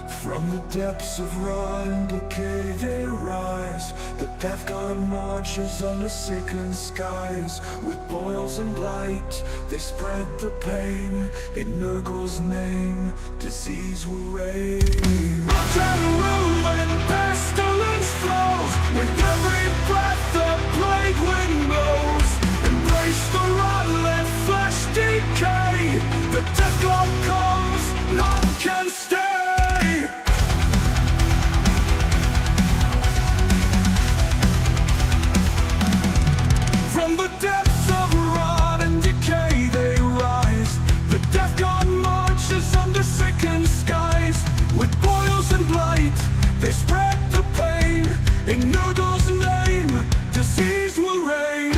From the depths of raw and decay they rise. The Death Guard marches under sickened skies. With boils and blight, they spread the pain. In Nurgle's name, disease will reign. Rotten room and pestilence flows. With every breath the plague wind blows. Embrace the rot, let flesh decay. The Death Guard comes, none can stay. From the depths of rot and decay they rise. The Death Guard marches under sickened skies. With boils and blight, they spread the pain. In Nurgle's name, disease will reign.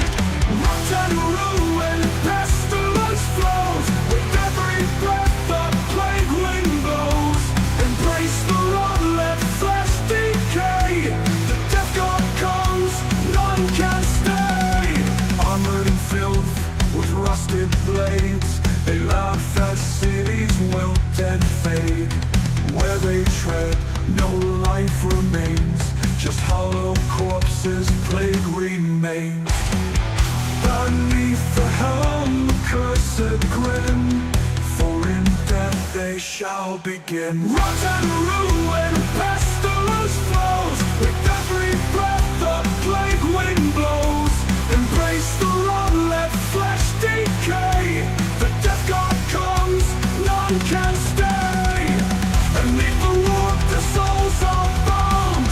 Rot and ruin, pestilence flows. With every breath the plague wind blows. Embrace the rot, let flesh decay. The Death Guard comes, none can stay. Armored and filled with rusted blades, they laugh as cities wilt and fade. Where they tread, no life remains, just hollow corpses, plague remains. Beneath the helm, the cursed grin, for in death they shall begin. Rot and ruin, pestilence flows. With every breath the plague wind blows. Embrace the rot, let flesh decay. The Death Guard comes, none can stay. And leave the warp, the souls are bound.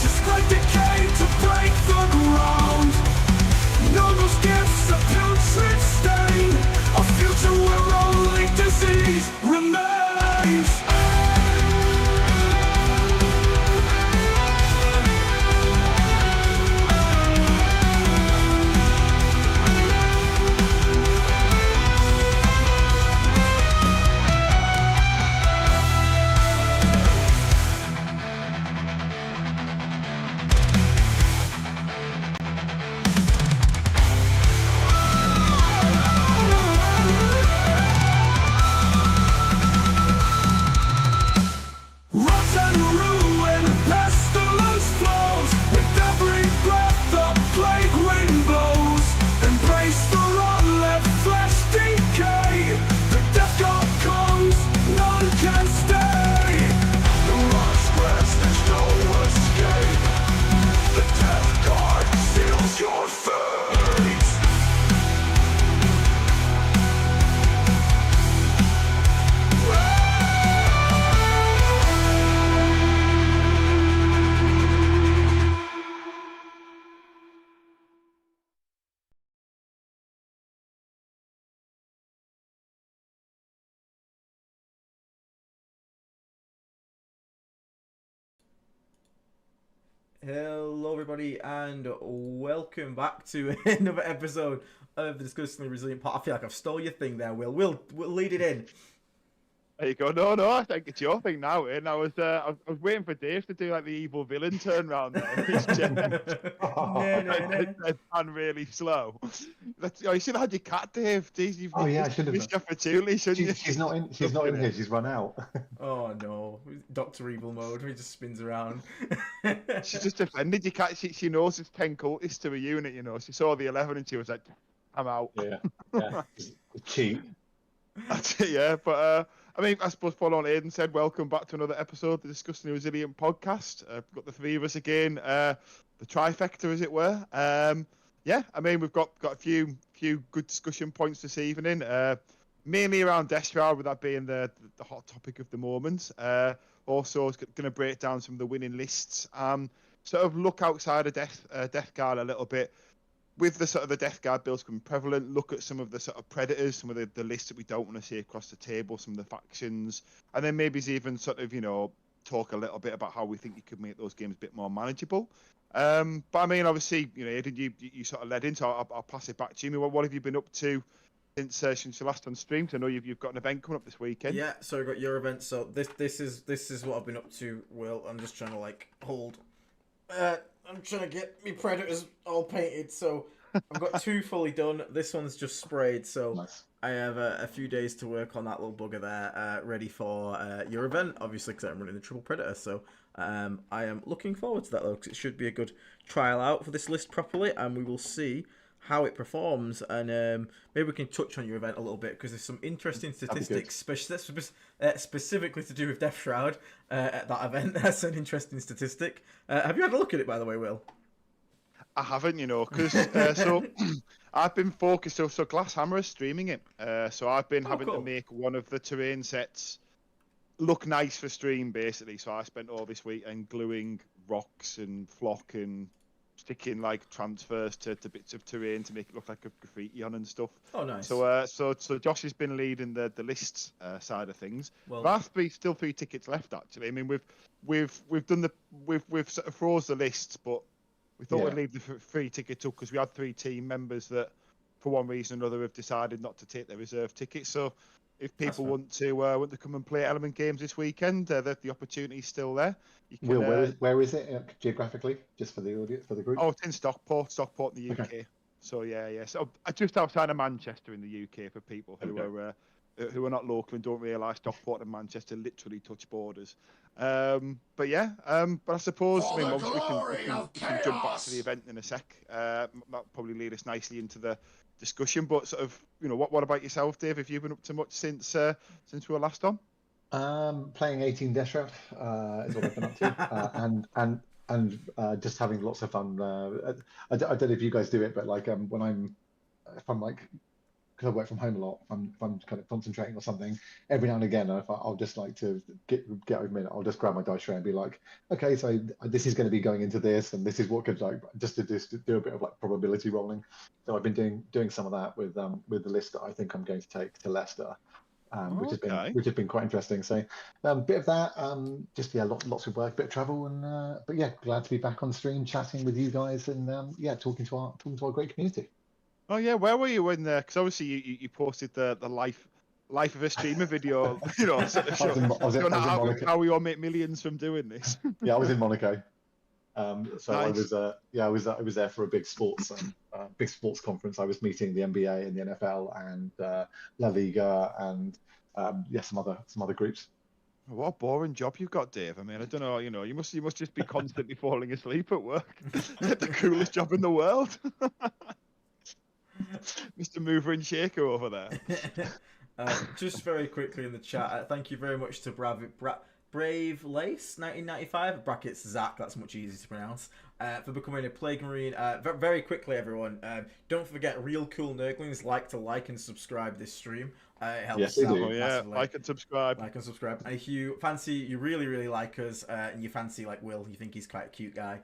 Just like decay to break the ground. Nurgle's gifts a putrid stain. A future where only disease remains. Rot and ruin, pestilence flows. With every breath the plague wind blows. Embrace the rot, let flesh decay. The Death Guard comes, none can stay. The rot spreads, there's no escape. The Death Guard seals your fate. Hello everybody and welcome back to another episode of the Disgustingly Resilient Part. I feel like I've stole your thing there, Will. We'll lead it in. There you go. No, I think it's your thing now. And I was waiting for Dave to do like the evil villain turn round there. His chair. And really slow. You should have had your cat, Dave. Jeez, you've I should have. missed your opportunity, shouldn't you? She's not in. She's not in here. She's run out. Oh no, Doctor Evil mode. He just spins around. She just offended your cat. She knows it's 10 cultists to a unit. You know, she saw the 11 and she was like, "I'm out." Yeah. Cheat. That's it. Yeah, but. I mean, I suppose Paul on Aidan said, welcome back to another episode of the Disgustingly Resilient podcast. We've got the three of us again, the trifecta, as it were. Yeah, I mean, we've got a few good discussion points this evening, mainly around Deathshroud, with that being the hot topic of the moment. Also, it's going to break down some of the winning lists, sort of look outside of Death Guard a little bit. With the sort of the Death Guard builds becoming prevalent, look at some of the sort of predators, some of the lists that we don't want to see across the table, some of the factions, and then maybe even sort of, talk a little bit about how we think you could make those games a bit more manageable. But I mean, obviously, Aidan, you sort of led into. I'll pass it back to you. What have you been up to since you last on stream? I know you've got an event coming up this weekend. Yeah, so I've got your event. So this is what I've been up to, Will. I'm just trying to hold. I'm trying to get me predators all painted. So I've got 2 fully done. This one's just sprayed, so Nice. I have a few days to work on that little bugger there, ready for your event, obviously, because I'm running the Triple Predator. So I am looking forward to that, though, because it should be a good trial out for this list properly, and we will see how it performs. And maybe we can touch on your event a little bit, because there's some interesting statistics, specifically to do with Deathshroud at that event. That's an interesting statistic. Have you had a look at it, by the way, Will? I haven't, because so I've been focused. So Glasshammer is streaming it. So I've been having to make one of the terrain sets look nice for stream, basically. So I spent all this weekend gluing rocks and flock and sticking like transfers to bits of terrain to make it look like a graffiti on and stuff. Oh, nice. So Josh has been leading the lists side of things. Well, There's still 3 tickets left, actually. I mean, we've sort of froze the lists, but we thought we'd leave the 3 tickets up because we had 3 team members that, for one reason or another, have decided not to take their reserve tickets. So if people want to come and play Element Games this weekend, the opportunity is still there. You can, Will, where is it geographically? Just for the audience, for the group? Oh, it's in Stockport in the UK. Okay. So yeah. So just outside of Manchester in the UK for people who are not local and don't realise Stockport and Manchester literally touch borders. But I suppose once we can jump back to the event in a sec. That'll probably lead us nicely into the discussion. But sort of, what about yourself, Dave? Have you been up to much since we were last on? Playing 18 Deathshroud is what I've been up to, and just having lots of fun. I don't know if you guys do it, but like if I'm like, because I work from home a lot, if I'm kind of concentrating or something, every now and again, I'll just like to get over a minute, I'll just grab my dice tray and be like, okay, so this is going to be going into this, and this is what could do a bit of like probability rolling. So I've been doing some of that with the list that I think I'm going to take to Leicester. Which has been quite interesting. So bit of that, lots of work, bit of travel, and but yeah, glad to be back on stream, chatting with you guys, and talking to our great community. Oh yeah, where were you when? Because obviously you posted the life of a streamer video, sort of showing how we all make millions from doing this. Yeah, I was in Monaco. So Nice. I was there for a big sports conference. I was meeting the NBA and the NFL and La Liga and some other groups. What a boring job you've got, Dave. I mean, I don't know. You must just be constantly falling asleep at work. The coolest job in the world. Mr. Mover and Shaker over there. Just very quickly in the chat, thank you very much to Brave Lace 1995 brackets Zach. That's much easier to pronounce. For becoming a Plague Marine. Very quickly, everyone. Don't forget, real cool Nurglings like and subscribe this stream. It helps. Yes, they do. Massively. Like and subscribe. And if you fancy, you really like us, and you fancy like Will, you think he's quite a cute guy.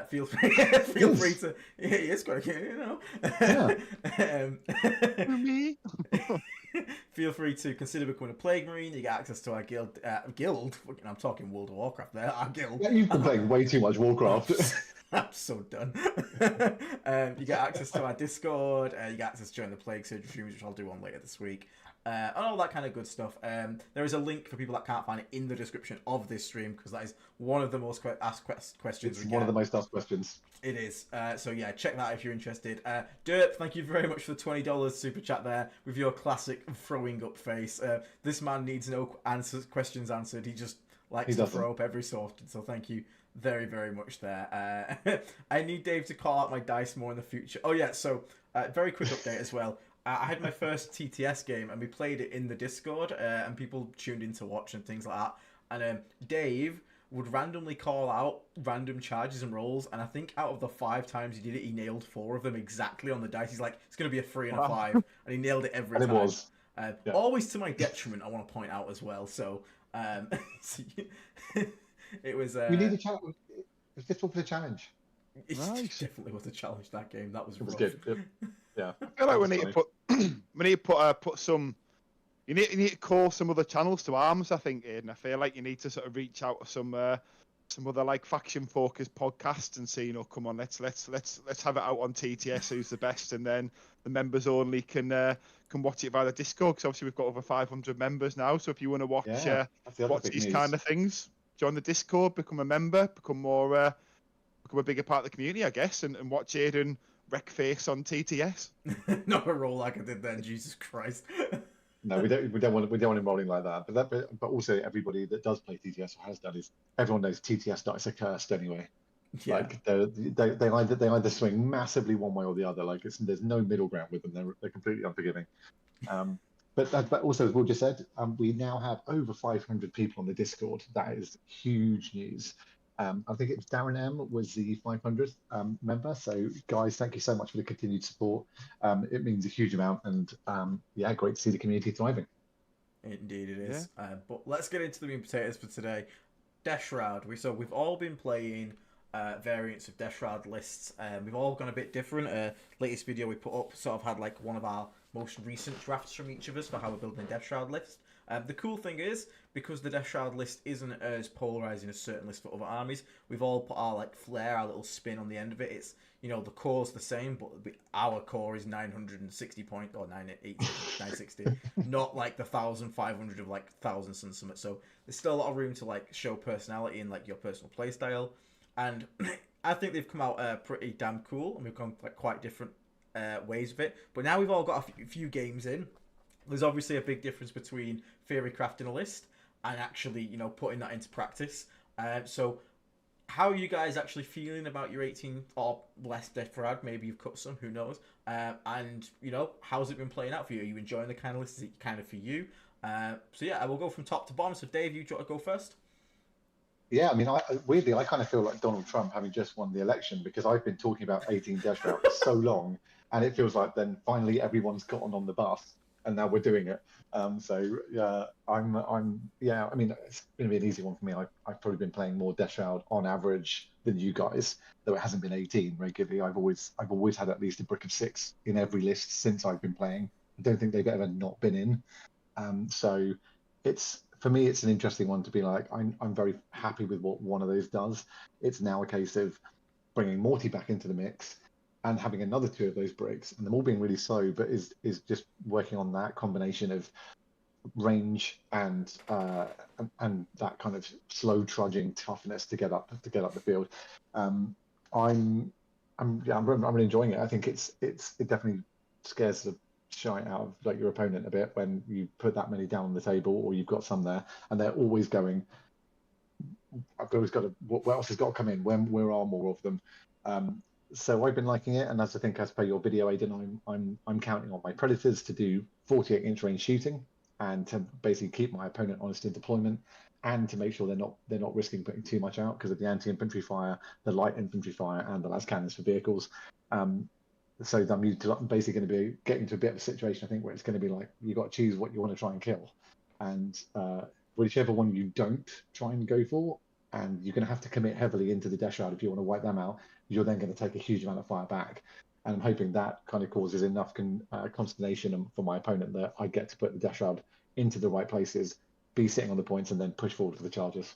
Feel free to. Yeah, he is quite cute, Me. Feel free to consider becoming a Plague Marine. You get access to our guild. I'm talking World of Warcraft there. Our guild. Yeah, you've been playing way too much Warcraft. I'm so done. You get access to our Discord. You get access to join the Plague Surgery streams, which I'll do one later this week. And all that kind of good stuff. There is a link for people that can't find it in the description of this stream, because that is one of the most asked questions. It's one of the most asked questions. It is. So yeah, check that out if you're interested. Derp, thank you very much for the $20 super chat there with your classic throwing up face. This man needs no questions answered. He just likes to throw up every so often. So thank you very, very much there. I need Dave to call out my dice more in the future. Oh yeah, so very quick update as well. I had my first TTS game and we played it in the Discord and people tuned in to watch and things like that. And Dave would randomly call out random charges and rolls, and I think out of the 5 times he did it, he nailed 4 of them exactly on the dice. He's like, it's going to be a 3 and a 5, and he nailed it every time. It was. Always to my detriment, I want to point out as well. So it was. We need a challenge. It's difficult for the challenge. It Nice. definitely was a challenge, that game. That was It was rough. good. Yep. Yeah. I feel like we need to put some. You need to call some other channels to arms. I think, Aidan. I feel like you need to sort of reach out to some other like faction focused podcasts and say, come on, let's have it out on TTS. Who's the best, and then the members only can watch it via the Discord. Because obviously we've got over 500 members now. So if you want to watch these kind of things, join the Discord, become a member, become a bigger part of the community, I guess, and watch Aidan wreck face on TTS. Not a roll like I did then. Jesus Christ. No, we don't want him rolling like that. But also everybody that does play TTS or has done is everyone knows TTS dice are cursed anyway. Yeah. Like they either swing massively one way or the other. Like there's no middle ground with them. They're completely unforgiving. But also, as Will just said, we now have over 500 people on the Discord. That is huge news. I think it was Darren M was the 500th member. So guys, thank you so much for the continued support. It means a huge amount, and yeah, great to see the community thriving. Indeed it is. But let's get into the meat and potatoes for today. Deathshroud. We've all been playing variants of Deathshroud lists. We've all gone a bit different. Latest video we put up sort of had like one of our most recent drafts from each of us for how we're building a Deathshroud list. The cool thing is, because the Deathshroud list isn't as polarizing as certain lists for other armies, we've all put our like flair, our little spin on the end of it. It's, you know, the core's the same, but our core is 960 point or 980, 960, not like the 1,500 of like thousands and something. So there's still a lot of room to like show personality and like your personal playstyle, and I think they've come out pretty damn cool, and we've gone like quite different ways of it. But now we've all got a few games in. There's obviously a big difference between theory crafting a list and actually, you know, putting that into practice. So how are you guys actually feeling about your 18 or less Deathshroud? Maybe you've cut some, who knows? And, you know, how's it been playing out for you? Are you enjoying the kind of list? Is it kind of for you? So yeah, I will go from top to bottom. So Dave, you want to go first? Yeah, I mean, weirdly, I kind of feel like Donald Trump having just won the election, because I've been talking about 18 Deathshroud for so long, and it feels like then finally everyone's gotten on the bus, and now we're doing it. So yeah, yeah. I mean, it's going to be an easy one for me. I've probably been playing more Deathshroud on average than you guys, though it hasn't been 18 regularly. I've always had at least a brick of 6 in every list since I've been playing. I don't think they've ever not been in. So it's, for me, it's an interesting one to be like, I'm very happy with what one of those does. It's now a case of bringing Morty back into the mix and having another 2 of those bricks, and them all being really slow, but is just working on that combination of range and that kind of slow trudging toughness to get up the field. I'm really enjoying it. I think it definitely scares the shite out of like your opponent a bit when you put that many down on the table, or you've got some there and they're always going, I've always got to, what else has got to come in, when where are more of them. So I've been liking it, and as I think as per your video, Aidan, I'm counting on my predators to do 48-inch range shooting, and to basically keep my opponent honest in deployment, and to make sure they're not risking putting too much out because of the anti-infantry fire, the light infantry fire, and the las cannons for vehicles. So I'm basically going to be getting into a bit of a situation, I think, where it's going to be like, you've got to choose what you want to try and kill, and whichever one you don't try and go for, and you're going to have to commit heavily into the Deathshroud if you want to wipe them out, you're then going to take a huge amount of fire back. And I'm hoping that kind of causes enough consternation for my opponent that I get to put the Deathshroud into the right places, be sitting on the points, and then push forward for the charges.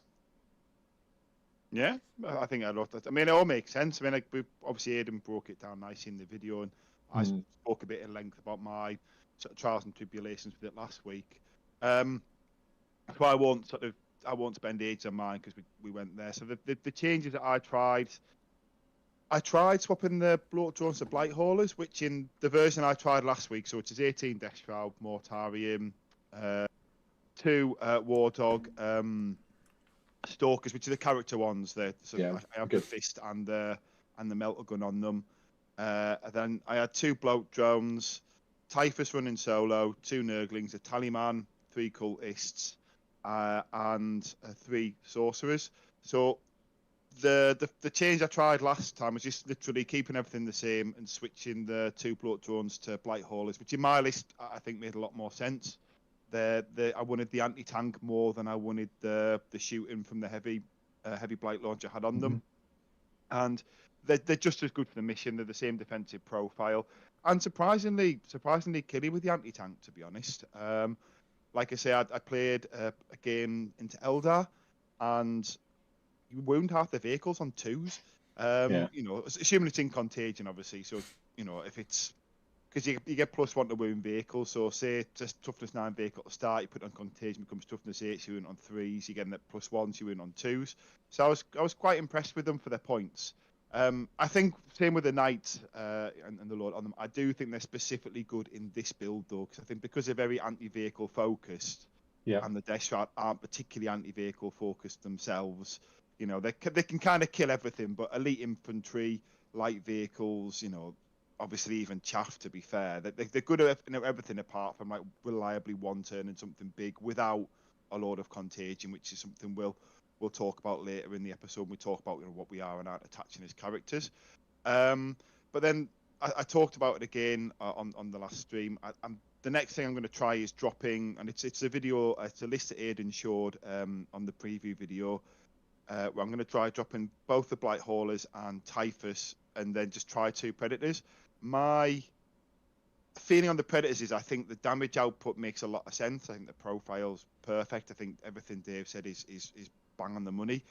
Yeah, I think I love that. I mean, it all makes sense. I mean, like, obviously Aidan broke it down nicely in the video, and I spoke a bit at length about my sort of trials and tribulations with it last week. So I won't spend age on mine because we went there. So the changes that I tried swapping the bloat drones to blight haulers, which in the version I tried last week, so it is 18 Deathshroud, Mortarium, 2 War Dog, Stalkers, which are the character ones. I have the fist and the melter gun on them. Then I had 2 bloat drones, Typhus running solo, 2 Nurglings, a Tallyman, 3 cultists, and 3 sorcerers. So the change I tried last time was just literally keeping everything the same and switching the 2 bloat drones to blight haulers, which in my list I think made a lot more sense. I wanted the anti-tank more than I wanted the shooting from the heavy blight launcher I had on them, and they're just as good for the mission. They're the same defensive profile, and surprisingly killy with the anti-tank, to be honest. Like I say, I played a game into Eldar, and you wound half the vehicles on 2s. You know, assuming it's in contagion, obviously. So, you know, if it's because you get +1 to wound vehicles. So say just toughness 9 vehicle to start, you put it on contagion, becomes toughness 8, so you wound on 3s. You get it +1s, you wound on 2s. So I was quite impressed with them for their points. I think same with the Knight and the Lord on them. I do think they're specifically good in this build though, because I think because they're very anti-vehicle focused, Yeah. and the Deathshroud aren't particularly anti-vehicle focused themselves. You know, they can kind of kill everything, but elite infantry, light vehicles, you know, obviously even chaff. To be fair, they're good at everything apart from like reliably one turn and something big without a load of contagion, which is something we'll talk about later in the episode. When we talk about what we are and aren't attaching as characters. But then I talked about it again on the last stream. The next thing I'm going to try is dropping, and it's a video, it's a list that Aidan showed on the preview video, where I'm going to try dropping both the Blight Haulers and Typhus, and then just try 2 Predators. My feeling on the Predators is I think the damage output makes a lot of sense. I think the profile's perfect. I think everything Dave said is bang on the money.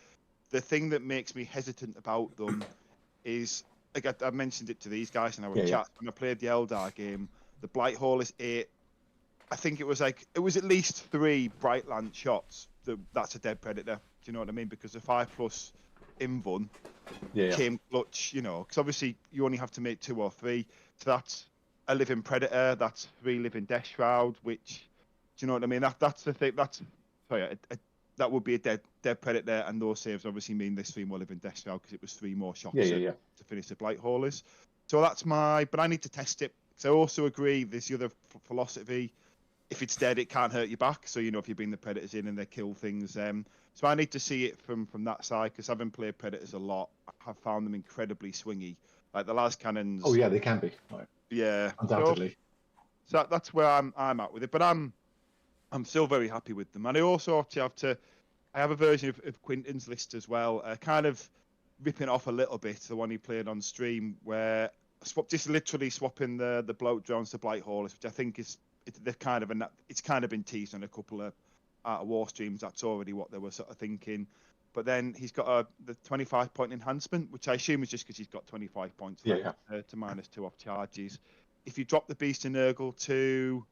The thing that makes me hesitant about them is, like I mentioned it to these guys in our chat, when I played the Eldar game, the Blight Haulers 8, I think it was at least 3 Brightland shots. That's a dead Predator. Do you know what I mean? Because the 5+ Invuln came clutch, you know, because obviously you only have to make 2 or 3. So that's a living Predator, that's 3 living Deathshroud, which, do you know what I mean? That's the thing. That would be a dead Predator, and those saves obviously mean there's 3 more living Deathshroud because it was 3 more shots to finish the Blight Haulers. So that's but I need to test it. So I also agree there's the other philosophy. If it's dead, it can't hurt you back. So, you know, if you bring the Predators in and they kill things. So I need to see it from that side, because having played Predators a lot, I've found them incredibly swingy. Like the las cannons. Oh yeah, they can be. Right. Yeah. Undoubtedly. So that's where I'm at with it. But I'm still very happy with them. And I also actually I have a version of Quinton's list as well, kind of ripping off a little bit the one he played on stream, where just literally swapping the bloat drones to Blight Haulers, which I think it's kind of been teased on a couple of Art of War streams. That's already what they were sort of thinking. But then he's got the 25-point enhancement, which I assume is just because he's got 25 points to -2 off charges. If you drop the Beast and Nurgle to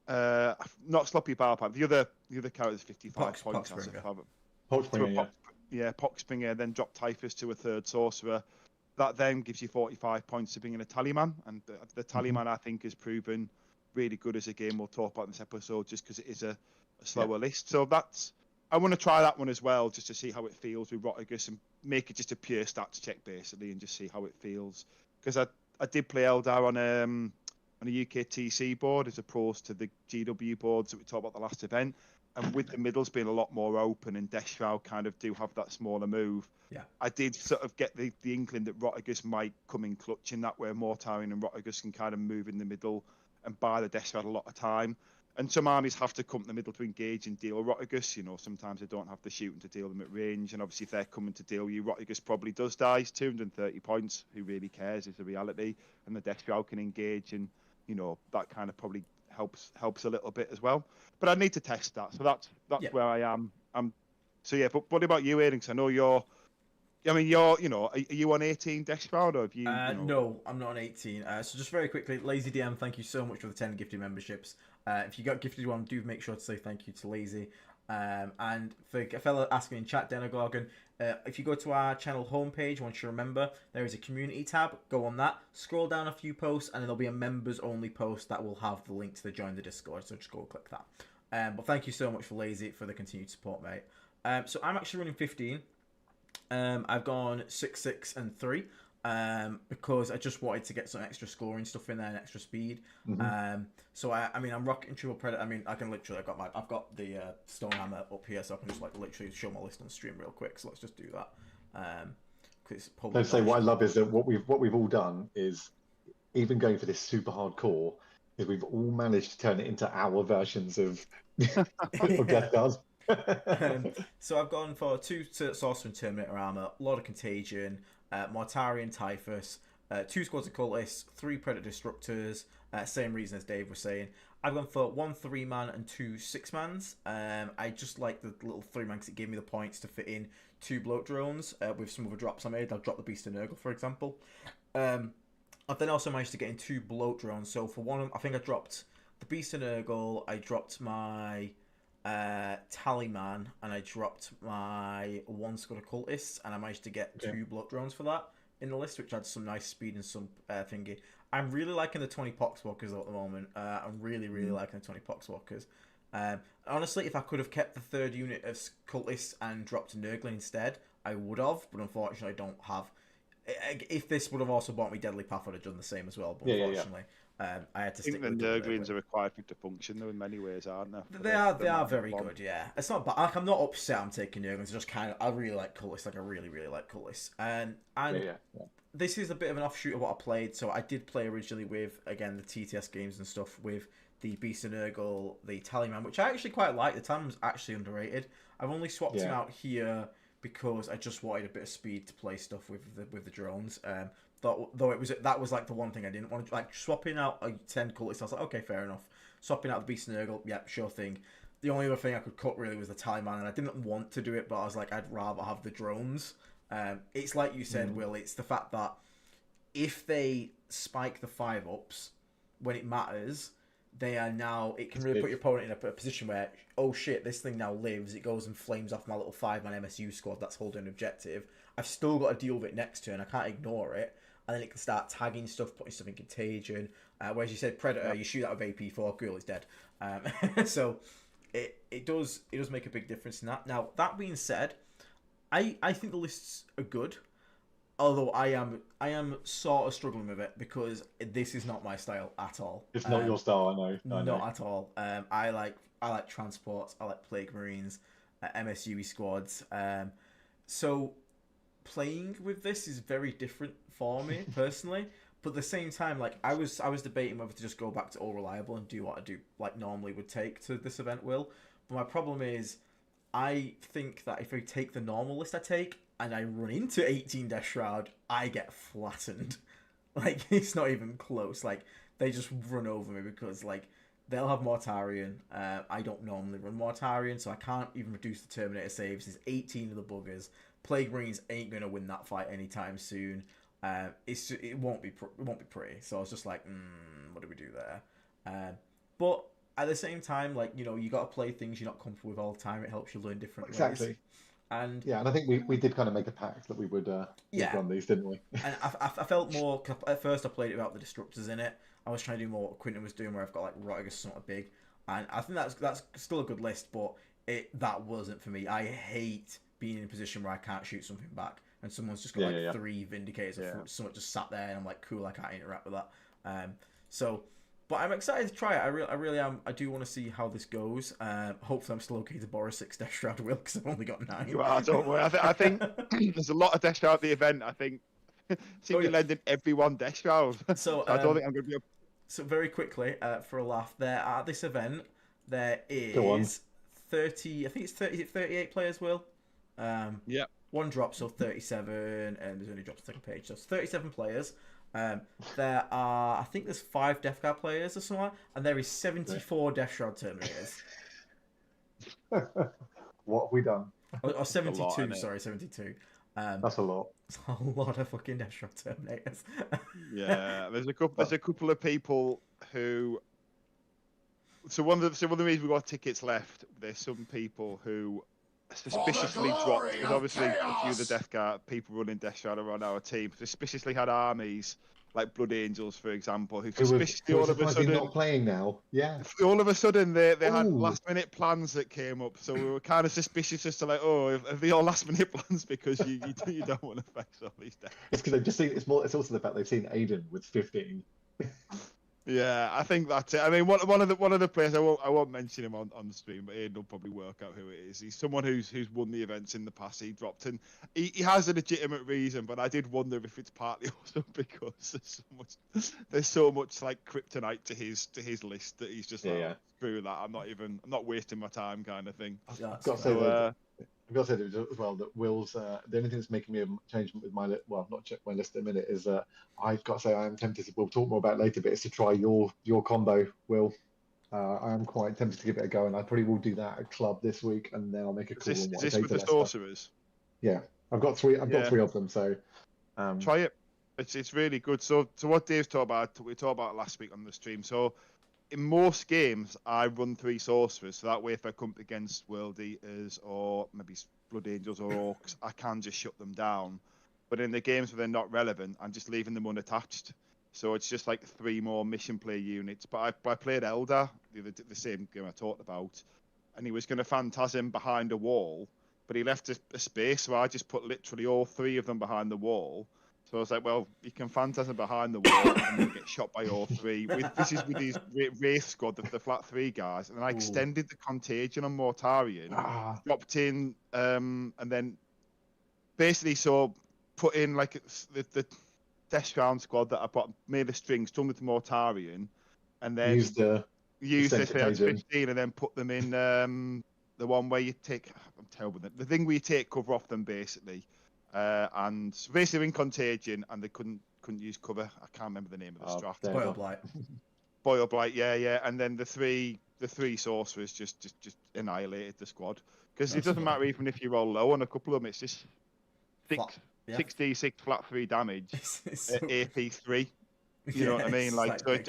not Sloppy Barpipe, the other character's 55 points. Poxbringer, Poxbringer, then drop Typhus to a 3rd sorcerer. That then gives you 45 points to bring in a Tallyman, and the Tallyman I think has proven really good as a game. We'll talk about in this episode just because it is a slower list. So I want to try that one as well, just to see how it feels with Rotigus and make it just a pure stats check basically, and just see how it feels. Because I did play Eldar on a UK TC board as opposed to the GW boards that we talked about the last event. And with the middles being a lot more open and Deathshroud kind of do have that smaller move, I did sort of get the inkling that Rotigus might come in clutch in that, where Mortarion and Rotigus can kind of move in the middle and buy the Deathshroud a lot of time. And some armies have to come to the middle to engage and deal Rotigus. You know, sometimes they don't have the shooting to deal them at range. And obviously if they're coming to deal you, Rotigus probably does die. He's 230 points. Who really cares is the reality. And the Deathshroud can engage, and, you know, that kind of probably helps a little bit as well. But I need to test that. So that's where I am. But what about you, Aidan? 'Cause I know you're, are you on 18 Deathshroud, or have you? No, I'm not on 18. So just very quickly, Lazy DM, thank you so much for the 10 gifted memberships. If you got gifted one, do make sure to say thank you to Lazy. And for a fellow asking in chat, Denogorgon, if you go to our channel homepage, once you're a member, there is a community tab. Go on that, scroll down a few posts, and there'll be a members only post that will have the link to the join the Discord. So just go click that. But thank you so much for Lazy for the continued support, mate. So I'm actually running 15. I've gone 6, 6, and 3 because I just wanted to get some extra scoring stuff in there and extra speed. So I'm rocking Triple Predator. I mean, I can literally, I've got the Stonehammer up here, so I can just like literally show my list on stream real quick. So let's just do that. Let's say what I love is that what we've all done is, even going for this super hardcore, is we've all managed to turn it into our versions of Death Guards. So I've gone for 2 Sorcerer and Terminator armor, a lot of Contagion, Mortarion, Typhus, 2 squads of Cultists, 3 Predator Destructors, same reason as Dave was saying. I've gone for 1 3-man and 2 6-mans. I just like the little 3-man because it gave me the points to fit in 2 bloat drones with some other drops I made. I'll drop the Beast of Nurgle, for example. I've then also managed to get in 2 bloat drones. So for one, I think I dropped the Beast of Nurgle, I dropped my Tallyman, and I dropped my 1 squad of Cultists, and I managed to get 2 bloat drones for that. in the list, which had some nice speed and some thingy. I'm really liking the 20 Poxwalkers at the moment. I'm really liking the 20 Poxwalkers. Honestly, if I could have kept the third unit of cultists and dropped a Nurgling instead, I would have, but unfortunately I don't have. If this would have also bought me Deadly Path, I'd have done the same as well, but unfortunately I had to stick with the double Nurglings Nurgling. are required for it to function though in many ways, aren't they? They are very good, yeah. It's not bad. Like, I'm not upset I'm taking Nurglings, it's just kind of, I really like cultists, like I really like cultists. And this is a bit of an offshoot of what I played, so I did play originally with, again, the TTS games and stuff, with the Beast of Nurgle, the Tallyman, which I actually quite like. The Tallyman's actually underrated. I've only swapped him out here because I just wanted a bit of speed to play stuff with the drones. Though that was like the one thing I didn't want to, like, swapping out 10 cultists. I was like, okay, fair enough. Swapping out the Beast of Nurgle, yep, sure thing. The only other thing I could cut really was the Tallyman, and I didn't want to do it, but I was like, I'd rather have the drones. It's like you said, Will, it's the fact that if they spike the 5-ups when it matters, they are now, it can really put your opponent in a position where, oh shit, this thing now lives, it goes and flames off my little 5-man MSU squad that's holding an objective. I've still got to deal with it next turn, I can't ignore it, and then it can start tagging stuff, putting stuff in contagion. Whereas you said Predator, you shoot that with AP4, cool, it's dead. So it does make a big difference in that. Now, that being said, I think the lists are good, although I am sort of struggling with it because this is not my style at all. It's not your style, I know. Not at all. I like transports, I like Plague Marines, MSUE squads. So playing with this is very different for me personally. But at the same time, like I was debating whether to just go back to all reliable and do what I do like normally would take to this event, Will. But my problem is, I think that if I take the normal list I take and I run into 18 Deathshroud, I get flattened. Like, it's not even close. Like, they just run over me because, like, they'll have Mortarion. I don't normally run Mortarion, so I can't even reduce the Terminator saves. There's 18 of the buggers. Plague Marines ain't going to win that fight anytime soon. It won't be pretty. So I was just like, what do we do there? But at the same time, like, you know, you got to play things you're not comfortable with all the time. It helps you learn different ways. And and I think we did kind of make a pact that we would run these, didn't we? And I felt more, at first I played it without the Disruptors in it. I was trying to do more what Quinton was doing, where I've got like Rotigus sort of big, and I think that's still a good list, but that wasn't for me. I hate being in a position where I can't shoot something back, and someone's just got 3 Vindicators up front, someone just sat there, and I'm like, cool, I can't interact with that. But I'm excited to try it. I really am. I do want to see how this goes. Hopefully, I'm still okay to borrow 6 Deathshroud, Will, because I've only got 9. You are, don't worry. I think there's a lot of Deathshroud at the event. I think you're lending everyone Deathshroud. So I don't think I'm going to be. So very quickly, for a laugh, there at this event there is 30. I think it's 30. Is it 38 players? Will. Yeah. One drop, so 37, and there's only dropped the second page, so it's 37 players. There are, I think there's 5 Death Guard players or something, and there is 74 Deathshroud Terminators. What have we done? Or 72, sorry, 72. That's a lot. It's a lot of fucking Deathshroud Terminators. Yeah, there's a couple of people who. So one of the reasons we've got tickets left, there's some people who suspiciously dropped, because obviously a few of the Death Guard people running Deathshroud are on our team, suspiciously had armies like Blood Angels, for example, who suspiciously all of a sudden not playing now. Yeah. All of a sudden they had last minute plans that came up, so we were kind of suspicious as to like, have they all last minute plans because you don't want to face all these Death. It's because they've just seen. It's also the fact they've seen Aiden with 15. Yeah, I think that's it. I mean, one of the players, I won't mention him on the stream, but Aidan will probably work out who it is. He's someone who's won the events in the past. He dropped, and he has a legitimate reason, but I did wonder if it's partly also because there's so much like kryptonite to his list that he's just screw that. I'm not wasting my time, kind of thing. I've got to say as well that Will's the only thing that's making me a change with my not check my list in a minute is I've got to say I am tempted to, we'll talk more about it later, but it's to try your combo, Will. I am quite tempted to give it a go, and I probably will do that at club this week, and then I'll make a call. Is this with the sorcerers? Yeah, I've got 3 of them, so try it. It's really good. So what Dave's talked about, we talked about last week on the stream. So in most games, I run 3 sorcerers, so that way if I come up against World Eaters or maybe Blood Angels or Orcs, I can just shut them down. but in the games where they're not relevant, I'm just leaving them unattached. So it's just like 3 more mission play units. But I played Eldar, the same game I talked about, and he was going to phantasm behind a wall, but he left a space, so I just put literally all 3 of them behind the wall. So I was like, well, you can phantasm behind the wall and then get shot by all 3. This is with these Wraith squad, the flat 3 guys, and then I extended the contagion on Mortarion, dropped in, and then basically put in like the Deathshroud squad that I made the strings, done with Mortarion, and then Use the this contagion. 15 and then put them in the one where you take, I'm terrible with it, the thing where you take cover off them basically, and basically in contagion, and they couldn't use cover. I can't remember the name of the strat. Boil Blight. Boil Blight, yeah, and then the three sorcerers just annihilated the squad, because it doesn't matter even if you roll low on a couple of them. It's just 6d6 flat 3 damage at AP 3. You know what I mean? Like, so it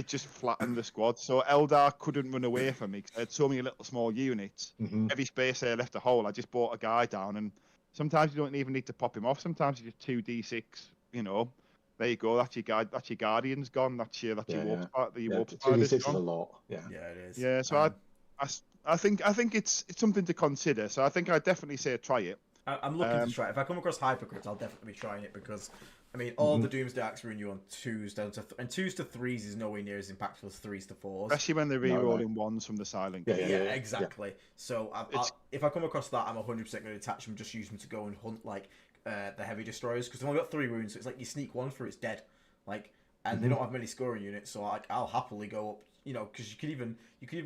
just flattened the squad. So Eldar couldn't run away from me because I had so many little small units. Every space I left a hole, I just brought a guy down, and sometimes you don't even need to pop him off. Sometimes you just 2d6. You know, there you go. That's your guide. That's your guardian's gone. That's your warp part. The warp part is gone. A lot. Yeah, it is. Yeah, so I think it's something to consider. So I think I'd definitely say try it. I'm looking to try it. If I come across Hypercrypt, I'll definitely be trying it, because I mean, all the Doomsday Acts run you on 2s down to and 2s to 3s is nowhere near as impactful as 3s to 4s. Especially when they're re-rolling 1s from the silent. Yeah, exactly. So if I come across that, I'm 100% going to attach them, just use them to go and hunt like the heavy destroyers, because they've only got 3 wounds, so it's like you sneak 1 through, it's dead. Like, and they don't have many scoring units, so I'll happily go up. You know, because you could even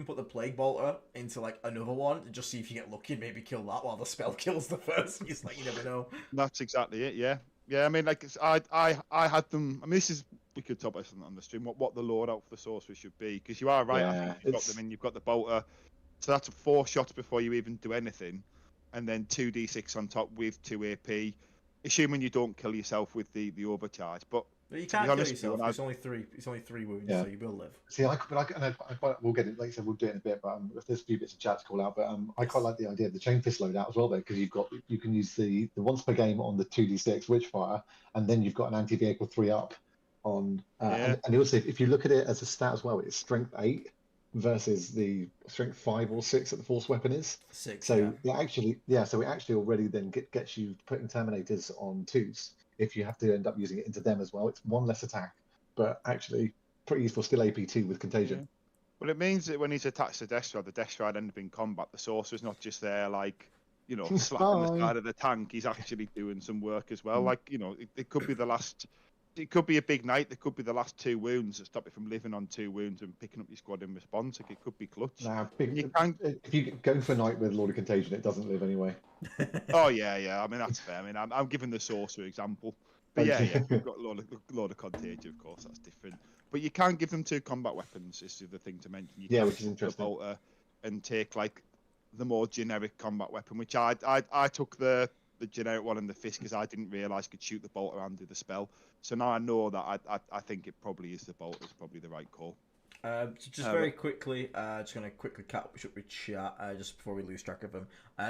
put the Plague Bolter into like another one and just see if you get lucky and maybe kill that while the spell kills the first. Just like, you never know. That's exactly it. Yeah. I mean, like I had them. I mean, we could talk about something on the stream. What the load out for the sorcerer should be, because you are right. Yeah, I think you've got them in. You've got the bolter, so that's 4 shots before you even do anything, and then 2d6 on top with 2 AP, assuming you don't kill yourself with the overcharge. But you can't kill yourself. It's only 3. It's only 3 wounds, so you will live. See, we'll get it. Like I said, we'll do it in a bit. But if there's a few bits of chat to call out, but I quite like the idea of the chain fist loadout as well, though, because you can use the once per game on the 2d6 Witchfire, and then you've got an anti-vehicle 3 up on. And also, if you look at it as a stat as well, it's strength 8 versus the strength 5 or 6 that the force weapon is. 6. So it actually already then gets you putting Terminators on 2s. If you have to end up using it into them as well, it's 1 less attack, but actually pretty useful. Still AP2 with contagion. Yeah. Well, it means that when he's attached to Deathshroud, the Deathshroud end up in combat. The sorcerer's not just there, like, you know, slapping the side of the tank. He's actually doing some work as well. Like, you know, it could be the last. It could be a big night. There could be the last 2 wounds that stop it from living on 2 wounds and picking up your squad in response. Like, it could be clutch. Nah, if you go for a night with Lord of Contagion, it doesn't live anyway. Oh yeah. I mean, that's fair. I mean, I'm giving the sorcerer example. But yeah, you've got a lot of contagion, of course, that's different. But you can give them 2 combat weapons, is the other thing to mention. You can which is interesting. The bolter and take like the more generic combat weapon, which I took the generic one in the fist because I didn't realise could shoot the bolter and do the spell. So now I know that I think it probably is the bolter. It's probably the right call. Just very quickly, just going to quickly catch up with chat just before we lose track of them.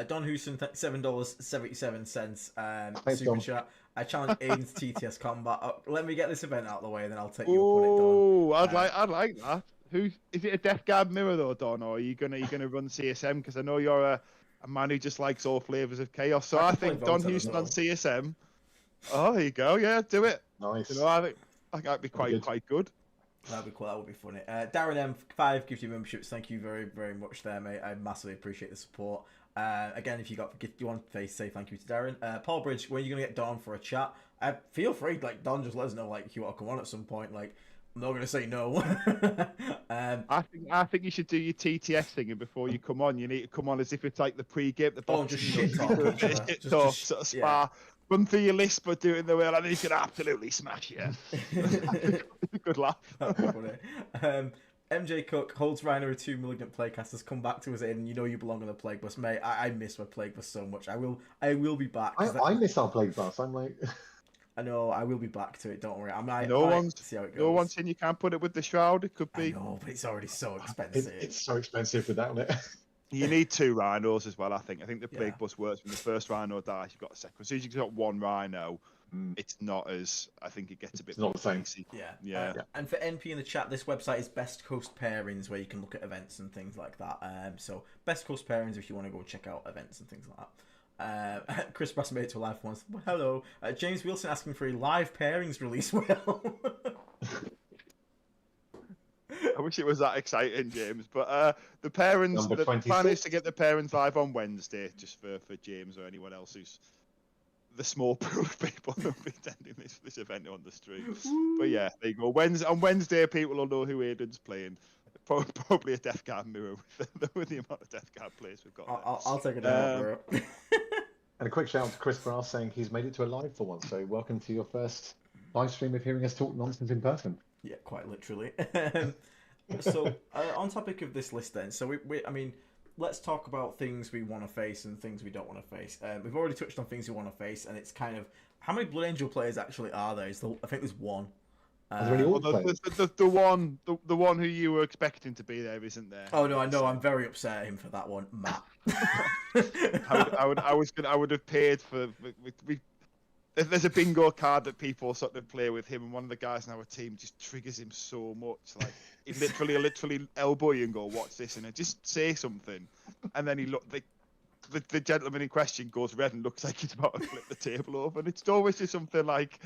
Don Houston, $7.77 super chat. I challenge Aiden's TTS combat. Let me get this event out of the way, and then I'll take you up on it, Don. Oh, I'd like that. Who is it? A Death Guard mirror though, Don, or are you gonna run CSM? Because I know you're a man who just likes all flavors of chaos. So I think Don Houston on CSM. Oh, there you go. Yeah, do it. Nice. You know, I think that'd be quite good. That would be funny. Darren M5 gives you memberships. Thank you very, very much there, mate. I massively appreciate the support. Again, if you want to say thank you to Darren. Paul Bridge, when are you going to get Don for a chat? Feel free, like, Don, just let us know, like, if you want to come on at some point. Like, I'm not going to say no. I think you should do your TTS thing, and before you come on, you need to come on as if it's like the pre-game, the boxing, just shit talk. Sort of spar. Run through your list, but do it in the way like you can absolutely smash it. Good laugh. MJ Cook holds Rhino with 2 malignant plaguecasters. Come back to us, Aiden. You know you belong on the plague bus, mate. I miss my plague bus so much. I will be back. I miss our plague bus. I'm like. I know, I will be back to it, don't worry. See how it goes. No one's saying you can't put it with the Shroud. It could be. No, but it's already so expensive. It's so expensive with that on it. You need 2 rhinos as well, I think. I think the Yeah. plague bus works when the first rhino dies, you've got a second. As soon as you've got 1 rhino, it's not as, I think it gets a bit It's not the same. basic. Yeah. Yeah. And for NP in the chat, this website is Best Coast Pairings, where you can look at events and things like that. So Best Coast Pairings if you want to go check out events and things like that. Chris Brass made it to a live once. Well, hello. James Wilson asking for a live pairings release. Well, I wish it was that exciting, James. But the parents, Number the plan is 26. to get the parents live on Wednesday, just for James or anyone else who's the small pool of people who'll be attending this event on the stream. But yeah, there you go. On Wednesday, people will know who Aiden's playing. Probably a Death Guard mirror with the amount of Death Guard players we've got. I'll take it out, bro. And a quick shout out to Chris Brass saying he's made it to a live for once. So welcome to your first live stream of hearing us talk nonsense in person. Yeah, quite literally. So on topic of this list then, so I mean, let's talk about things we want to face and things we don't want to face. We've already touched on things we want to face, and it's kind of, how many Blood Angel players actually are there? I think there's 1. Are there any orc players? The one who you were expecting to be there isn't there. Oh no, I know. I'm very upset at him for that one, Matt. I would have paid for. There's a bingo card that people sort of play with him, and one of the guys in our team just triggers him so much. Like he literally elbow you and go, "Watch this," and just say something, and then he the gentleman in question goes red and looks like he's about to flip the table over, and it's always just something like,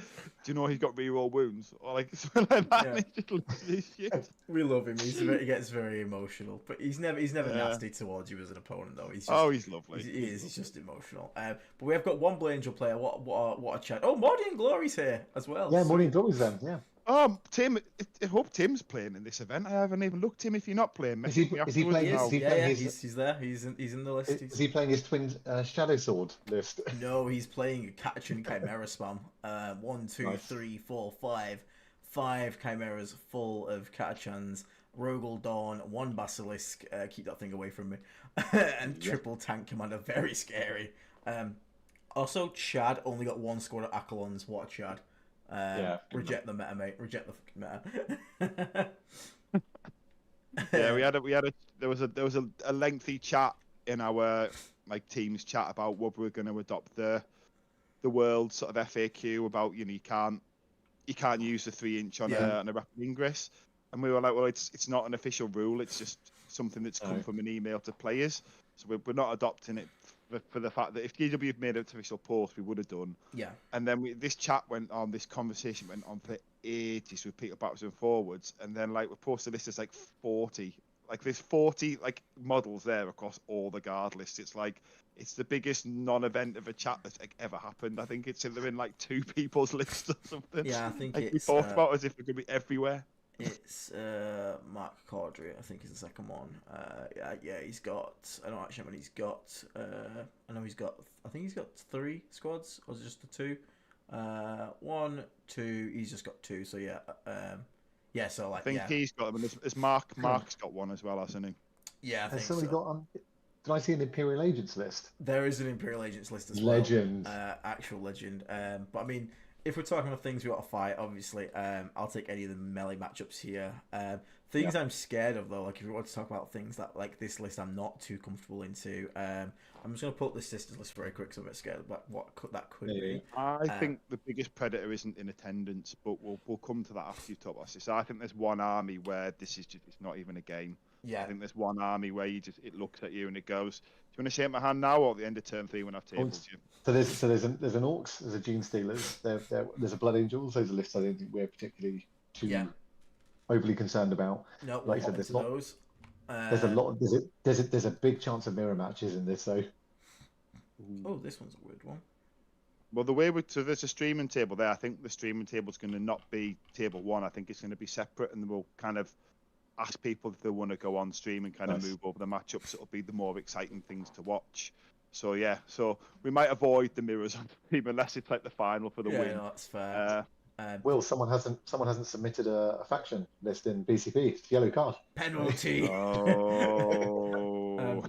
"Do you know he's got reroll wounds?" or like something like that. Yeah. And he just loses his shit. We love him. He gets very emotional, but he's never nasty towards you as an opponent though. He's lovely. He's just emotional. But we have got 1 Blood Angel player. What a chat! Oh, Mordian Glory's here as well. Yeah, Morning Glory's then. Yeah. Tim, I hope Tim's playing in this event. I haven't even looked. Tim, if you're not playing, Is he playing? Yes, Is he yeah, playing he's there. He's in the list. Is he playing his twin Shadow Sword list? No, he's playing a Catachan Chimera spam. 1, 2, Nice. 3, 4, 5. 5 Chimeras full of Catachans. Rogel Dawn, 1 Basilisk. Keep that thing away from me. And triple tank commander. Very scary. Also, Chad only got 1 squad of Accolons. What a Chad. Reject the meta, mate. Reject the fucking meta. Yeah, there was a lengthy chat in our team's chat about what we were going to adopt the world sort of FAQ about, you can't use the 3-inch on a rapid ingress, and we were like, well, it's not an official rule, it's just something that's come from an email to players, so we're not adopting it for the fact that if GW had made an official post, we would have done. Yeah. And then this conversation went on for ages with people backwards and forwards, and then we posted this as 40. There's 40 models there across all the guard lists. It's the biggest non-event of a chat that's ever happened. I think they're in 2 people's lists or something. Yeah, I think we it's talked about as if we're gonna be everywhere. It's Mark Caudry, I think is the second one. Yeah, he's got. I don't actually know when he's got. I know he's got. I think he's got 3 squads, or is it just the 2? 1, 2. He's just got 2. So yeah. Yeah. So I think he's got them. There's Mark. Mark's got 1 as well, hasn't he? Yeah, I think Has somebody so. got on? Did I see an Imperial Agents list? There is an Imperial Agents list as Legend. well. Actual legend. But I mean, if we're talking about things we want to fight, obviously, I'll take any of the melee matchups here. Things I'm scared of, though, if we want to talk about things that, this list I'm not too comfortable into, I'm just going to pull up this sisters list very quick, so I'm a bit scared about what that could be. I think the biggest predator isn't in attendance, but we'll come to that after you talk about this. So I think there's one army where this is just, it's not even a game. Yeah. I think there's one army where it looks at you and it goes, do you want to shake my hand now, or at the end of turn 3 when I've tabled you? So there's an Orcs, there's a Gene Stealers, there's a Blood Angels. Those are lists I don't think we're particularly too overly concerned about. No, like I said, there's those. There's a lot. There's a big chance of mirror matches in this. So. Oh, this one's a weird one. Well, so there's a streaming table there. I think the streaming table's going to not be table 1. I think it's going to be separate, and we'll kind of ask people if they want to go on stream and kind of move over the matchups. It'll be the more exciting things to watch. So yeah, so we might avoid the mirrors on stream unless it's the final for the win. Yeah, that's fair. Will, someone hasn't submitted a faction list in BCP. It's yellow card. Penalty. Oh.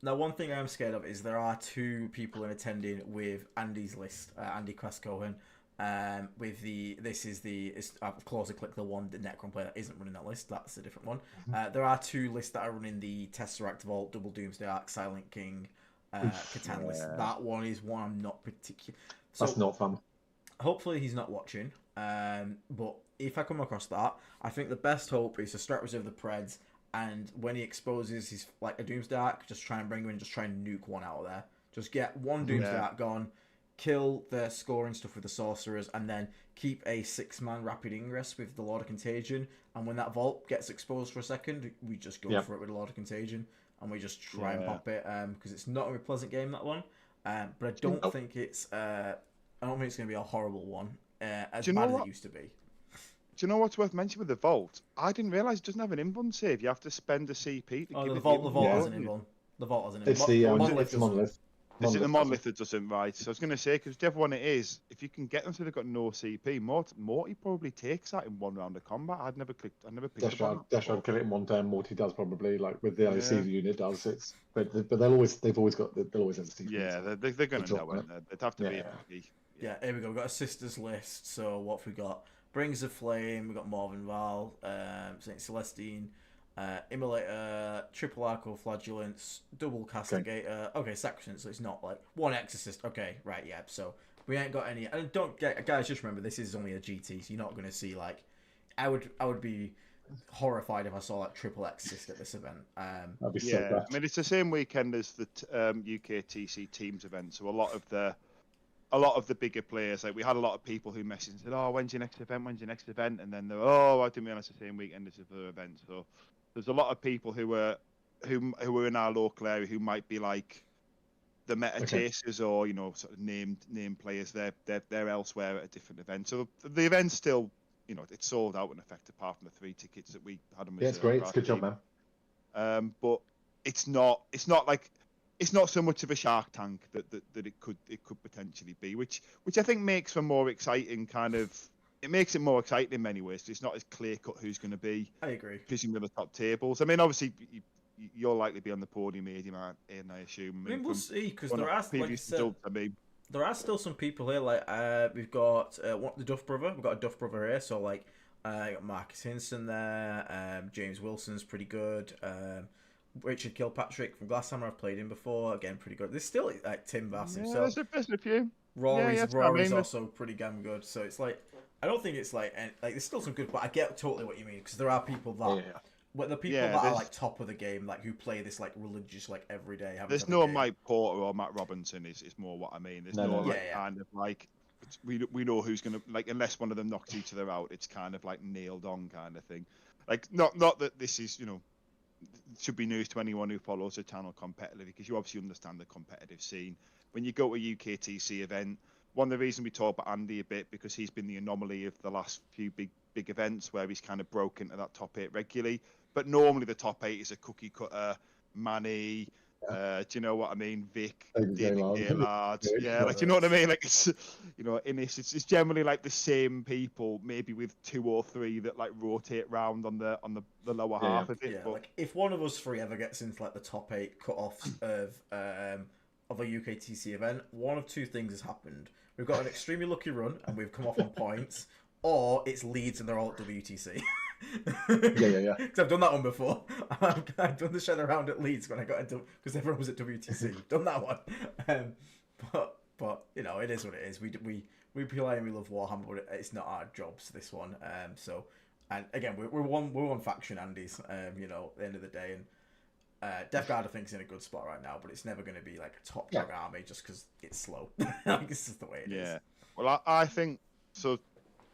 Now, one thing I'm scared of is there are 2 people in attending with Andy's list, Andy Kraskohen. With I've closely clicked the one the Necron player that isn't running that list. That's a different one. There are 2 lists that are running the Tesseract Vault, Double Doomsday Arc, Silent King, Catan list. That one is one I'm not particular. So That's not fun. hopefully he's not watching. But if I come across that, I think the best hope is to start reserve the Preds, and when he exposes his like a Doomsday Arc, just try and bring him in, just try and nuke one out of there. Just get one Doomsday Arc gone, kill the scoring stuff with the sorcerers, and then keep a 6-man rapid ingress with the Lord of Contagion. And when that vault gets exposed for a second, we just go for it with the Lord of Contagion, and we just try and pop it. Because it's not a pleasant game, that one. But I don't think it's going to be a horrible one, as bad as it used to be. Do you know what's worth mentioning with the Vault? I didn't realise it doesn't have an invuln save. You have to spend a CP to give the it Vault has an invuln. The Vault has an invuln. It's the monolith. Is it the monolith that doesn't, right? So I was going to say, because whichever one it is, if you can get them so they've got no CP, Morty probably takes that in one round of combat. I never picked Deathshroud kill it in one turn. Morty does probably, like with the IC unit does. But they'll always have a CP. Yeah, they're going to know it. They'd have to be. Yeah, here we go. We've got a sisters list. So what have we got? Brings of Flame. We've got Morven Val, Saint Celestine, Immolator, Triple Arco Flagellants, Double Castigator. Okay, Sacrosanct, so it's not like one Exorcist. Okay, right, yeah. So we ain't got any. And don't get guys. Just remember, this is only a GT, so you're not going to see like. I would be horrified if I saw like Triple Exorcist at this event. That'd be so bad. I mean, it's the same weekend as the UKTC Teams event, so a lot of the bigger players, like we had a lot of people who messaged and said, "Oh, when's your next event? When's your next event?" And then they're, "Oh, I didn't realize the same weekend as the other event." So there's a lot of people who were in our local area who might be like the meta chasers or sort of named players. They're elsewhere at a different event. So the event's still it's sold out in effect apart from the 3 tickets that we had. Yeah, it's great. It's a good job, man. But it's not like. It's not so much of a Shark Tank that it could potentially be, which I think makes for more exciting it makes it more exciting in many ways. It's not as clear cut who's going to be. I agree. Fishing with the top tables. I mean, obviously you'll likely be on the podium, Aidan, I assume. I mean, we'll see because there are still some people here. Like we've got the Duff brother. We've got a Duff brother here. So like, you got Marcus Hinson there. James Wilson's pretty good. Richard Kilpatrick from Glasshammer, I've played him before. Again, pretty good. There's still like Tim Bass himself. There's a few. Rory's also pretty damn good. So it's like I don't think it's like there's still some good, but I get totally what you mean because there are people that. But the people that are like top of the game, like who play this like religious like every day. There's no Mike Porter or Matt Robinson. Is more what I mean. There's kind of like we know who's gonna like unless one of them knocks each other out. It's kind of like nailed on kind of thing. Like not that this is should be news to anyone who follows the channel competitively because you obviously understand the competitive scene. When you go to a UKTC event, one of the reasons we talk about Andy a bit because he's been the anomaly of the last few big events where he's kind of broken into that top 8 regularly. But normally the top 8 is a cookie cutter, Manny. Do you know what I mean? Vic, David Gaylord. Yeah, like do you know what I mean? Like it's it's generally like the same people, maybe with 2 or 3 that like rotate round on the lower half of it. Yeah, but like if one of us 3 ever gets into like the top 8 cut-offs of a UKTC event, one of 2 things has happened. We've got an extremely lucky run and we've come off on points, or it's Leeds and they're all at WTC. Yeah. Because I've done that one before. I've done the shed around at Leeds when I got into because everyone was at WTC. Done that one. But it is what it is. We play and we love Warhammer, but it's not our jobs. This one. So, and again, we're one faction, Andy's. At the end of the day, and Death Guard I think is in a good spot right now, but it's never going to be like a top dog army just because it's slow. This is the way it is. Yeah. Well, I think so.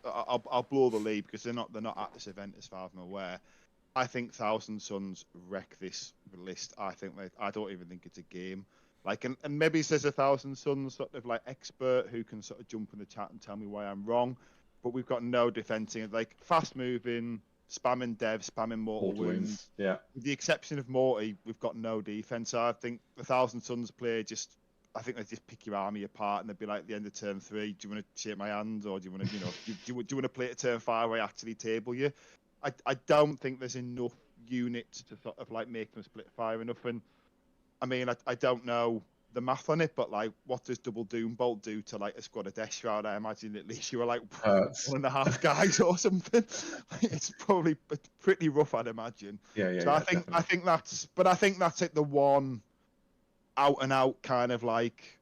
I'll blow the lead because they're not at this event as far as I'm aware. I think Thousand Suns wreck this list. I don't even think it's a game. Like and maybe there's a Thousand Suns sort of like expert who can sort of jump in the chat and tell me why I'm wrong. But we've got no defending. Like fast moving, spamming dev, spamming mortal wounds. Yeah. With the exception of Morty, we've got no defense. So I think the Thousand Suns play I think they just pick your army apart and they'd be like at the end of turn 3, do you want to shake my hand or do you want to, do you want to play at turn 5 where I actually table you? I don't think there's enough units to sort of like make them split fire enough. And I mean, I don't know the math on it, but like, what does double doom bolt do to like a squad of Deathshroud? I imagine at least you were like Hurts. 1.5 guys or something. It's probably pretty rough, I'd imagine. Yeah. So I think that's like the one out and out kind of like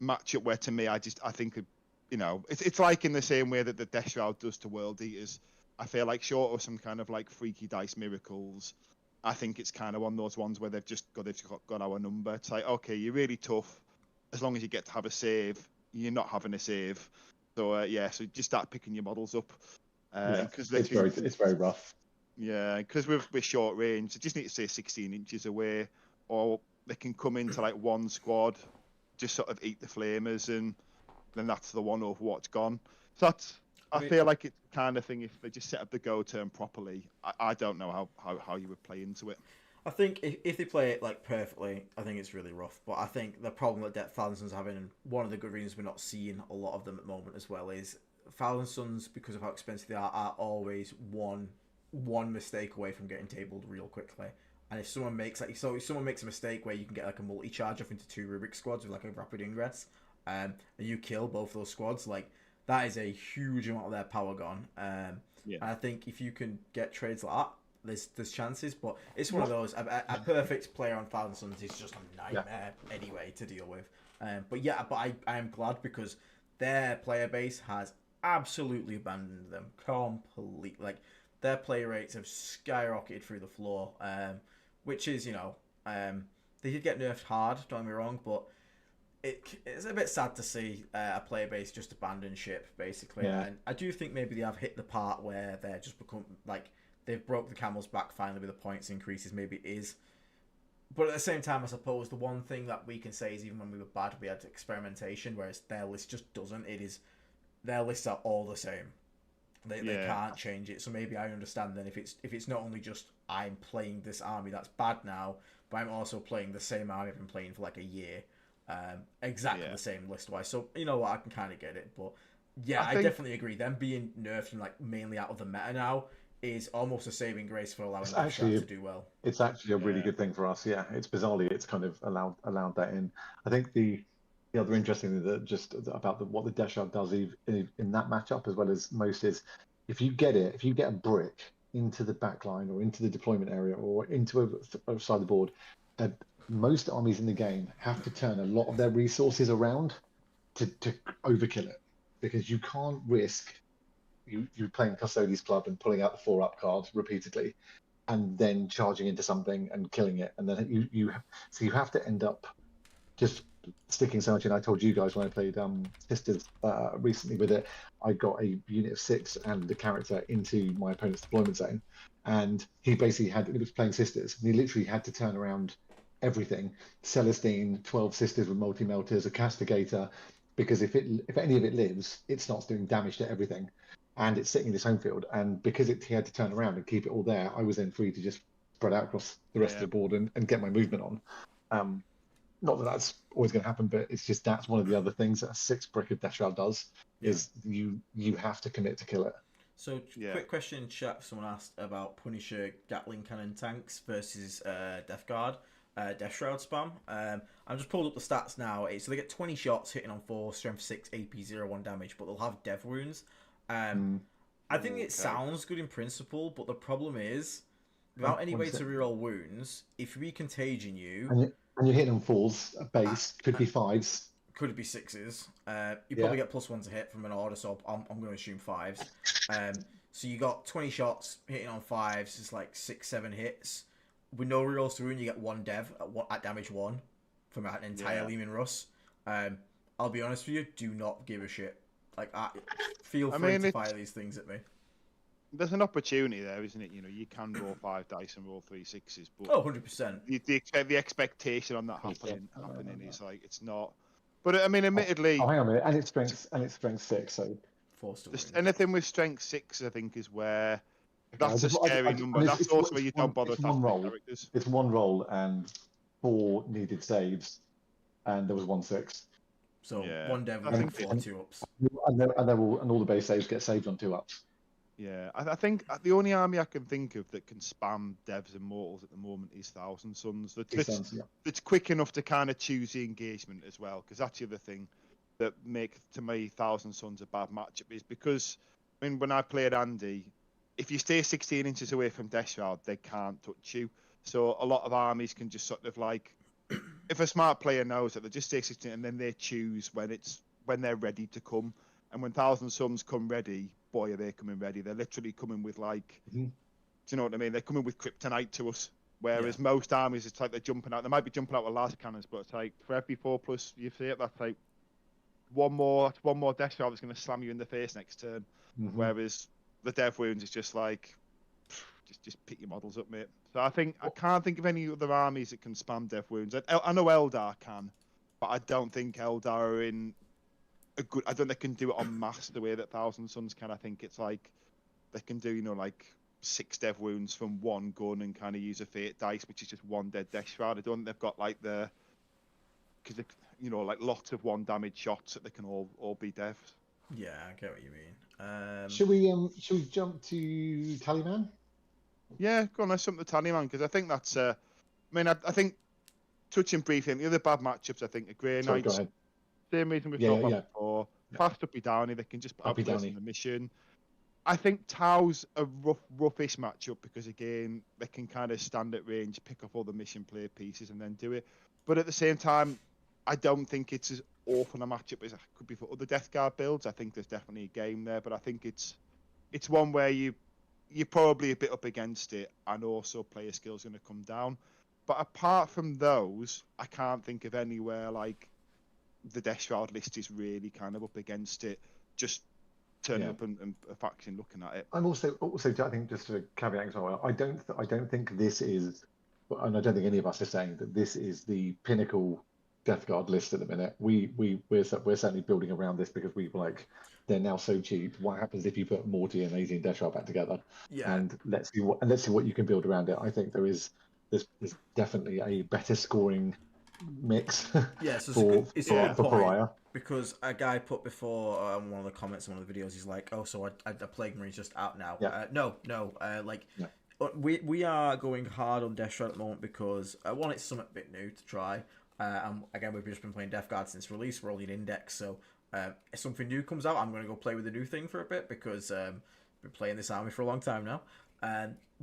matchup where to me I think it's like in the same way that the Deathshroud does to World Eaters. I feel like short of some kind of like freaky dice miracles, I think it's kind of one of those ones where they've got our number. It's like, okay, you're really tough. As long as you get to have a save, you're not having a save. So so just start picking your models up. Because it's very rough. Yeah, because with short range, they just need to stay 16 inches away, or they can come into like one squad, just sort of eat the flamers, and then that's the one over what's gone. So I feel like it's the kind of thing, if they just set up the go turn properly, I don't know how you would play into it. I think if they play it like perfectly, I think it's really rough. But I think the problem that Death Thousand Suns having, and one of the good reasons we're not seeing a lot of them at the moment as well, is Thousand Suns, because of how expensive they are always one mistake away from getting tabled real quickly. And if someone makes if someone makes a mistake where you can get like a multi-charge off into 2 Rubik squads with like a rapid ingress, and you kill both those squads, like that is a huge amount of their power gone. And I think if you can get trades like that, there's chances. But it's one of those, a perfect player on Thousand Suns is just a nightmare anyway to deal with. But I am glad, because their player base has absolutely abandoned them completely. Like, their play rates have skyrocketed through the floor, which is, they did get nerfed hard, don't get me wrong, but it's a bit sad to see a player base just abandon ship, basically. And I do think maybe they have hit the part where they're just become, like, they've broke the camel's back finally with the points increases, maybe it is. But at the same time, I suppose the one thing that we can say is, even when we were bad, we had experimentation, whereas their list just doesn't. Their lists are all the same. They can't change it. So maybe I understand then if it's not only just I'm playing this army that's bad now, but I'm also playing the same army I've been playing for like a year, exactly the same list wise. So you know what, I can kind of get it. But I definitely agree. Them being nerfed and like mainly out of the meta now is almost a saving grace for allowing Deathshroud to do well. It's actually a really good thing for us. Yeah, it's bizarrely it's kind of allowed that in. I think the other interesting thing that just about what the Deathshroud does in that matchup, as well as most, is if you get a brick into the backline or into the deployment area or into a side of the board, most armies in the game have to turn a lot of their resources around to overkill it, because you can't risk you playing Custodes Club and pulling out the 4-up card repeatedly and then charging into something and killing it, and then you have to end up just sticking so much in. I told you guys when I played Sisters recently with it, I got a unit of 6 and the character into my opponent's deployment zone, and he basically he was playing Sisters, and he literally had to turn around everything: Celestine, 12 Sisters with multi-melters, a Castigator, because if any of it lives, it starts doing damage to everything, and it's sitting in his home field. And because he had to turn around and keep it all there, I was then free to just spread out across the rest of the board and get my movement on. Not that that's always going to happen, but it's just that's one of the other things that a 6 brick of Deathshroud does, is you have to commit to kill it. So, quick question in chat. Someone asked about Punisher Gatling cannon tanks versus Deathshroud spam. I just pulled up the stats now. So they get 20 shots hitting on 4, strength 6, AP 0, 1 damage, but they'll have dev wounds. I think it sounds good in principle, but the problem is, without any way to reroll wounds, if we contagion you... And you're hitting on 4s, base, could be 5s. Could be 6s. You probably get +1 to hit from an order, so I'm going to assume 5s. So you got 20 shots hitting on 5s, it's like 6-7 hits. With no rerolls to wound, you get 1 dev at damage 1 from an entire Lehman Russ. I'll be honest with you, do not give a shit. Like, feel free to fire these things at me. There's an opportunity there, isn't it? You can roll 5 dice and roll 3 6s, but 100%. The expectation on that happening is like, it's not. But I mean, admittedly, hang on a minute, and it's strength 6, so anything with strength 6, I think, is where that's a scary number. That's also where you don't bother attacking characters. It's 1 roll and 4 needed saves, and there was 1 6. So 1 dev and 4 2-ups. And all the base saves get saved on 2-ups. Yeah, I think the only army I can think of that can spam devs and mortals at the moment is Thousand Sons. That's quick enough to kind of choose the engagement as well, because that's the other thing that make to me Thousand Sons a bad matchup is because when I played Andy, if you stay 16 inches away from Deathshroud, they can't touch you. So a lot of armies can just sort of like, if a smart player knows that they just stay 16 and then they choose when they're ready to come. And when Thousand Suns come ready, boy, are they coming ready. They're literally coming with like, do you know what I mean? They're coming with kryptonite to us. Whereas most armies, it's like they're jumping out. They might be jumping out with laser cannons, but it's like for every 4+ you see it, that's like one more death shot that's going to slam you in the face next turn. Whereas the death wounds is just like, just pick your models up, mate. So I can't think of any other armies that can spam death wounds. I know Eldar can, but I don't think Eldar are in I don't think they can do it en masse the way that Thousand Suns can. I think it's like they can do, like 6 death wounds from one gun and kind of use a fate dice, which is just one dead Deathshroud. I don't think they've got like because like lots of 1 damage shots that they can all be deaths. Yeah, I get what you mean. Should we jump to Tallyman? Yeah, go on, let's jump to Tallyman, because I think that's I think touching briefly on the other bad matchups, I think Grey Sorry, go Knights. ahead. Same reason we've talked about before. Fast Uppy Downy, they can just put up in the mission. I think Tau's a roughish matchup because again they can kind of stand at range, pick up all the mission play pieces, and then do it. But at the same time, I don't think it's as awful a matchup as it could be for other Death Guard builds. I think there's definitely a game there, but I think it's one where you're probably a bit up against it, and also player skill's going to come down. But apart from those, I can't think of anywhere like the Deathshroud list is really kind of up against it. Just turning up and a faction looking at it. I'm also I think just a caveat as well. I don't think this is, and I don't think any of us are saying that this is the pinnacle Death Guard list at the minute. We're certainly building around this because we were like, they're now so cheap. What happens if you put Morty and AZ and Deathshroud back together? Yeah. And let's see what you can build around it. I think there's definitely a better scoring mix. Yeah, so for Pariah. Because a guy put before one of the comments in one of the videos, he's like, "Oh, so a Plague Marine's just out now." Yeah. No. We are going hard on Deathshroud at the moment because one, it's something a bit new to try. And again, we've just been playing Death Guard since release. We're only in Index, so if something new comes out, I'm going to go play with the new thing for a bit because I've been playing this army for a long time now.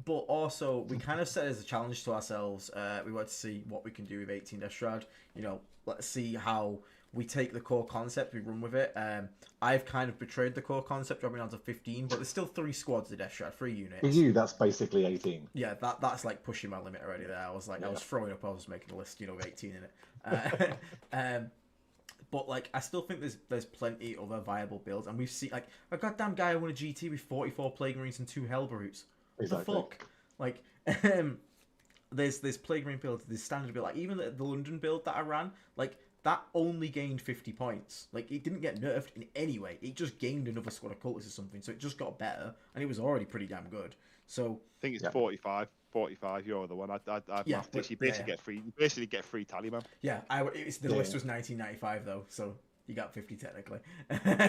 But also, we kind of set as a challenge to ourselves. We wanted to see what we can do with 18 Deathshroud. Let's see how we take the core concept, we run with it. I've kind of betrayed the core concept, dropping down to 15, but there's still 3 squads of Deathshroud, 3 units. For you, that's basically 18. Yeah, that's like pushing my limit already there. I was throwing up, I was making a list, with 18 in it. But I still think there's plenty of other viable builds, and we've seen a goddamn guy who won a GT with 44 Plague Marines and 2 Hellbrutes. Exactly. What the fuck? There's Plague Marine builds, there's standard build, even the London build that I ran, that only gained 50 points. It didn't get nerfed in any way. It just gained another squad of cultists or something, so it just got better, and it was already pretty damn good. So I think it's 45. You're the one. I you basically get free Tallyman. Yeah, the list was 1995 though, so you got 50 technically,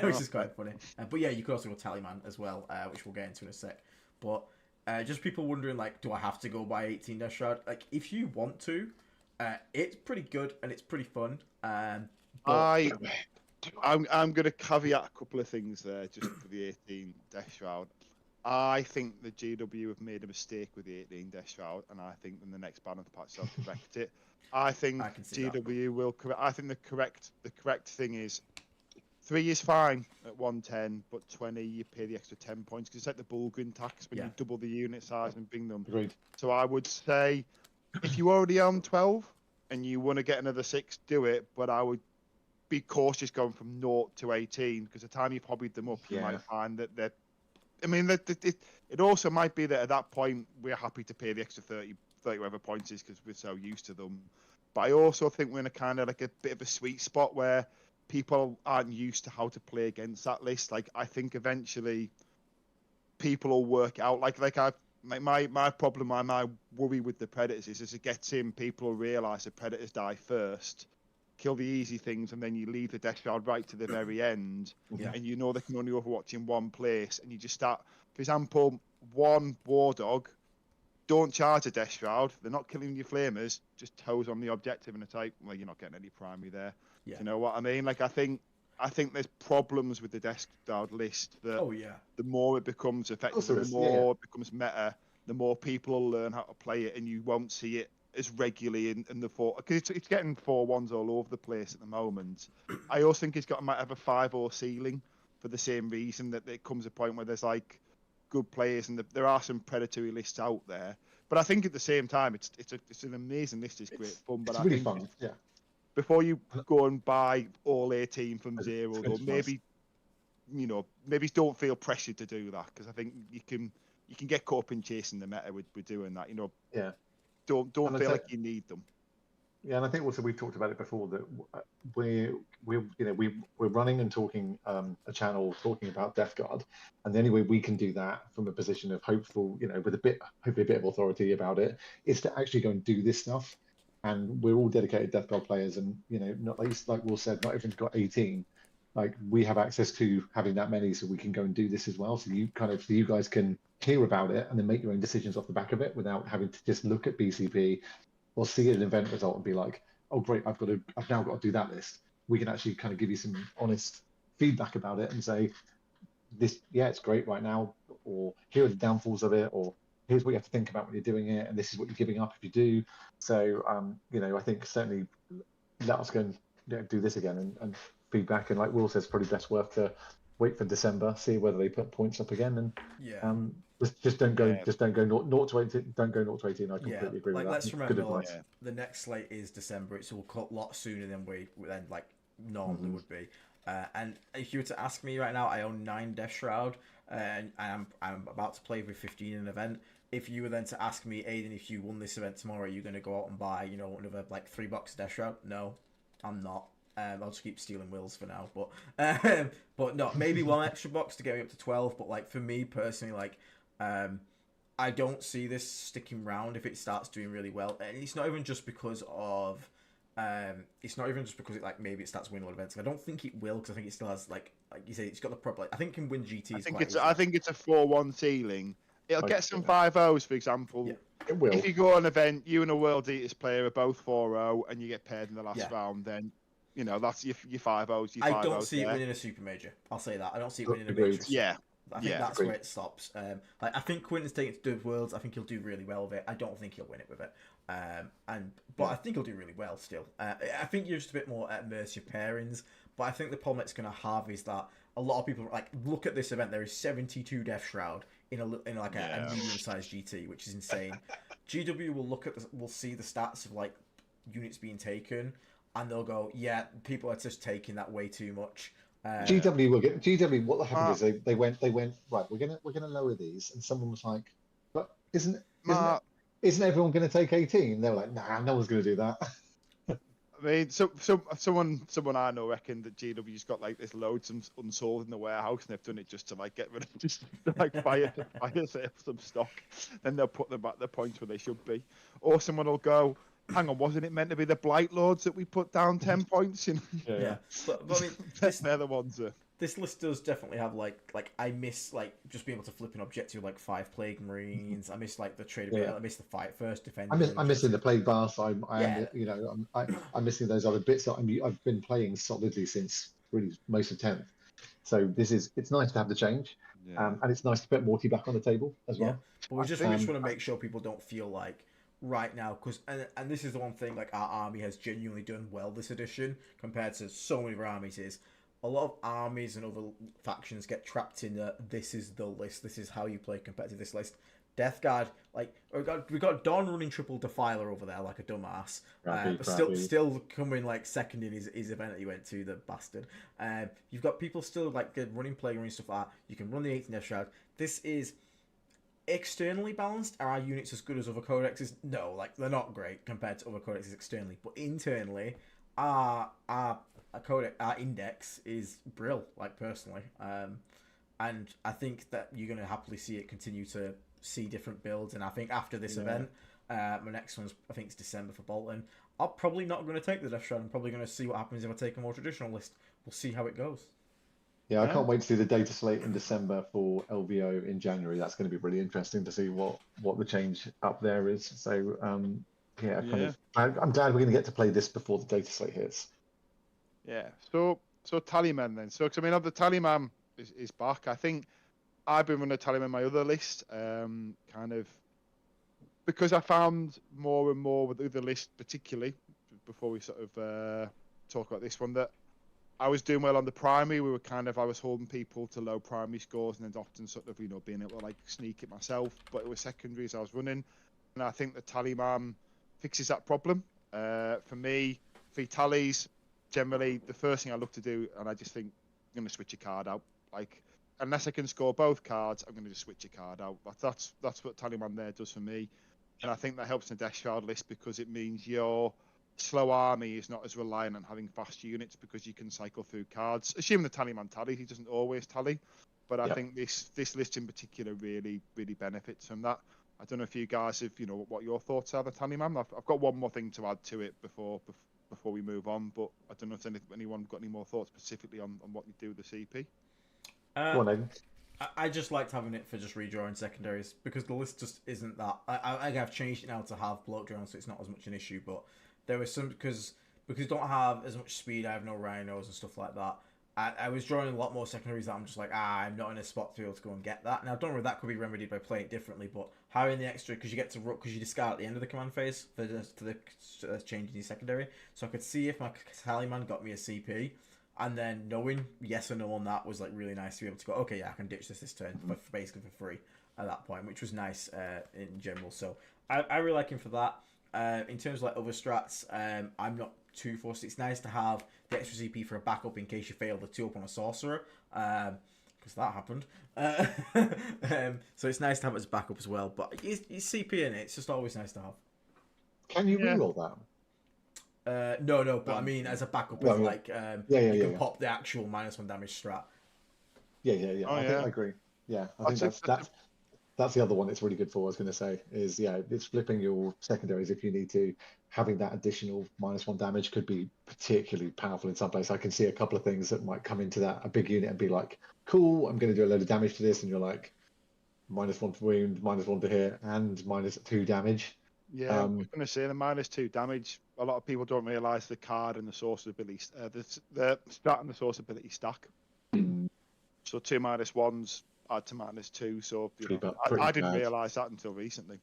which is quite funny. But yeah, you could also go Tallyman as well, which we'll get into in a sec. But just people wondering, do I have to go buy 18 Deathshroud? If you want to, it's pretty good and it's pretty fun. I'm going to caveat a couple of things there just for the 18 Deathshroud. I think the GW have made a mistake with the 18 Deathshroud, and I think in the next balance patch they'll correct it. I think GW will correct. I think the correct thing is 3 is fine at 110, but 20 you pay the extra 10 points because it's like the Bulgarian tax when you double the unit size and bring them. Agreed. So I would say if you already own 12 and you want to get another 6, do it. But I would be cautious going from 0 to 18 because the time you've hobbied them up, you might find that they're. I mean, it also might be that at that point we're happy to pay the extra 30 whatever points is because we're so used to them. But I also think we're in a kind of a bit of a sweet spot where people aren't used to how to play against that list. I think eventually people will work out. My problem, my worry with the Predators is as it gets in, people will realise the Predators die first, kill the easy things, and then you leave the Deathshroud right to the very end, Yeah. and you know they can only overwatch in one place, and you just start, for example, one War Dog, don't charge a Deathshroud, they're not killing your flamers, just toes on the objective, and it's like, well, you're not getting any primary there. Yeah. Do you know what I mean? Like, I think there's problems with the Deathshroud list that Oh yeah. the more it becomes effective, Also the is, more it becomes meta, the more people will learn how to play it, and you won't see it as regularly in the four, because it's getting 4-1s all over the place at the moment. I also think it's might have a 5-0 ceiling for the same reason that it comes a point where there's like good players, and there are some predatory lists out there. But I think at the same time, it's an amazing list. It's great fun. But It's I really think fun. Yeah. before you go and buy all 18 from zero, It's or nice. maybe maybe don't feel pressured to do that, because I think you can get caught up in chasing the meta with doing that. Yeah. Don't And feel like you need them. Yeah, and I think also we've talked about it before that we're running and talking a channel talking about Death Guard, and the only way we can do that from a position of hopefully a bit of authority about it is to actually go and do this stuff. And we're all dedicated Death Guard players, and not least like Will said, not everyone's got 18. Like we have access to having that many, so we can go and do this as well. So you guys can hear about it and then make your own decisions off the back of it without having to just look at BCP or see an event result and be like, oh great, I've now got to do that list. We can actually kind of give you some honest feedback about it and say, this, yeah, it's great right now, or here are the downfalls of it, or here's what you have to think about when you're doing it, and this is what you're giving up if you do. So I think certainly let us go and do this again and feedback. And like Will says, probably best worth to wait for December, see whether they put points up again, and just don't go 0 to 18. Don't go 0 to 18. I completely agree with that. Let's remember, Good advice. the next slate is December. It's all cut a lot sooner than we like normally would be. And if you were to ask me right now, I own 9 Deathshroud, and I'm about to play with 15 in an event. If you were then to ask me, Aiden, if you won this event tomorrow, are you going to go out and buy another like $3 Deathshroud? No, I'm not. I'll just keep stealing Wills for now, but no, maybe one extra box to get me up to 12. But like for me personally, like I don't see this sticking around if it starts doing really well, and it's not even just because of it like maybe it starts winning a lot of events. I don't think it will, because I think it still has like you say, it's got the problem. I think it can win GTs. I think it's a 4-1 ceiling. It'll get some 5-0s, for example. Yeah, it will. If you go on an event, you and a World Eaters player are both 4-0, and you get paired in the last round, then that's your 5-0s. I don't see it winning a super major. I'll say that. I don't see it winning a major. Yeah. I think that's where it stops. I think Quinton's taking it to do Worlds. I think he'll do really well with it. I don't think he'll win it with it. But I think he'll do really well still. I think you're just a bit more at mercy of pairings. But I think the problem it's going to have is that a lot of people look at this event. There is 72 Deathshroud in a medium-sized GT, which is insane. GW will see the stats of like units being taken, and they'll go, yeah, people are just taking that way too much. GW will get GW. What happened is they went right. We're gonna lower these, and someone was like, "But isn't everyone gonna take 18?" They were like, "Nah, no one's gonna do that." I mean, someone I know reckoned that GW's got like this loads unsold in the warehouse, and they've done it just to like get rid of just to, like fire sale some stock. Then they'll put them back the points where they should be. Or someone will go, hang on, wasn't it meant to be the Blight Lords that we put down 10 points? Yeah. But I mean, they're the ones that... This list does definitely have like I miss like just being able to flip an objective with like 5 Plague Marines. I miss like the tradability. I miss the fight first defender. I'm missing the Plague Bath. I'm missing those other bits that I've been playing solidly since really most of 10th. So it's nice to have the change, and it's nice to put Morty back on the table as well. But we just want to make sure people don't feel like right now, because and this is the one thing, like our army has genuinely done well this edition compared to so many of our armies, is a lot of armies and other factions get trapped in this is the list, this is how you play compared to this list. Death Guard, like we got Don running triple Defiler over there like a dumbass, but still coming like second in his event that he went to, the bastard. You've got people still like running Plague and stuff like that. You can run the 18 Deathshroud. This is externally balanced. Are our units as good as other codexes? No, like they're not great compared to other codexes externally, but internally, our index is brill, like personally, and I think that you're going to happily see it continue to see different builds. And I think after this event, my next one's I think it's December for Bolton. I'm probably not going to take the Deathshroud. I'm probably going to see what happens if I take a more traditional list. We'll see how it goes. Yeah, I Yeah. can't wait to see the data slate in December for LVO in January. That's going to be really interesting to see what the change up there is. So yeah, Yeah. I'm glad we're going to get to play this before the data slate hits. Yeah. So Tallyman then. So 'cause I mean, the Tallyman is back. I think I've been running Tallyman my other list, kind of because I found more and more with the other list, particularly before we sort of talk about this one, that I was doing well on the primary. I was holding people to low primary scores and then often sort of, being able to like sneak it myself. But it was secondaries I was running. And I think the Tallyman fixes that problem. For me, for tallies, generally the first thing I look to do, and I just think I'm going to switch a card out. Like, unless I can score both cards, I'm going to just switch a card out. That's what Tallyman there does for me. And I think that helps in the Deathshroud list because it means your slow army is not as reliant on having fast units because you can cycle through cards. Assuming the Tallyman tallies, he doesn't always tally. But I think this list in particular really benefits from that. I don't know if you guys have, what your thoughts are, the Tallyman. I've got one more thing to add to it before we move on, but I don't know if anyone got any more thoughts specifically on what you do with the CP. Go on, Aidan. I just liked having it for just redrawing secondaries because the list just isn't that. I've changed it now to have bloat drawn, so it's not as much an issue. But there was some because I don't have as much speed. I have no rhinos and stuff like that. I was drawing a lot more secondaries that I'm just like, I'm not in a spot to be able to go and get that. Now, I don't know if that could be remedied by playing it differently, but having the extra, because you get to because you discard at the end of the command phase for the changing your secondary. So I could see if my Tallyman got me a CP, and then knowing yes or no on that was like really nice to be able to go, okay, yeah, I can ditch this turn for basically for free at that point, which was nice in general. So I really like him for that. In terms of like other strats, I'm not too forced. It's nice to have the extra CP for a backup in case you fail the 2-up on a sorcerer, because that happened. So it's nice to have it as backup as well. But it's CP in it. It's just always nice to have. Can you reroll that? No, but I mean as a backup, No, as yeah. like you can pop the actual -1 damage strat. Yeah. Oh, I think I agree. Yeah, I think that's the other one it's really good for. I was going to say is it's flipping your secondaries if you need to. Having that additional -1 damage could be particularly powerful in some places. I can see a couple of things that might come into that a big unit and be like, cool, I'm going to do a load of damage to this, and you're like, -1 to wound, -1 to hit, and -2 damage. Yeah, I was going to say the -2 damage. A lot of people don't realise the card and the source ability, the strat and the source ability stack. So 2 -1s add to -2. So I didn't realise that until recently.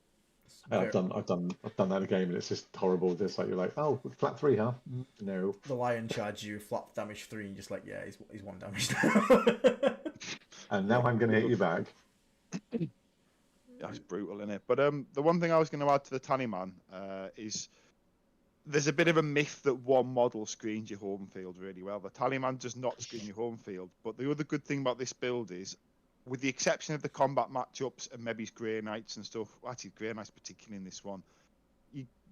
I've done that in a game, and it's just horrible. Just like you're like, oh, flat 3, huh? No. The lion charge you, flap damage 3, and just like, yeah, he's 1 damage now. And now I'm going to hit you back. That's brutal, isn't it? But the one thing I was going to add to the Tallyman is there's a bit of a myth that one model screens your home field really well. The Tallyman does not screen your home field. But the other good thing about this build is, with the exception of the combat matchups and maybe Grey Knights and stuff, actually Grey Knights particularly in this one,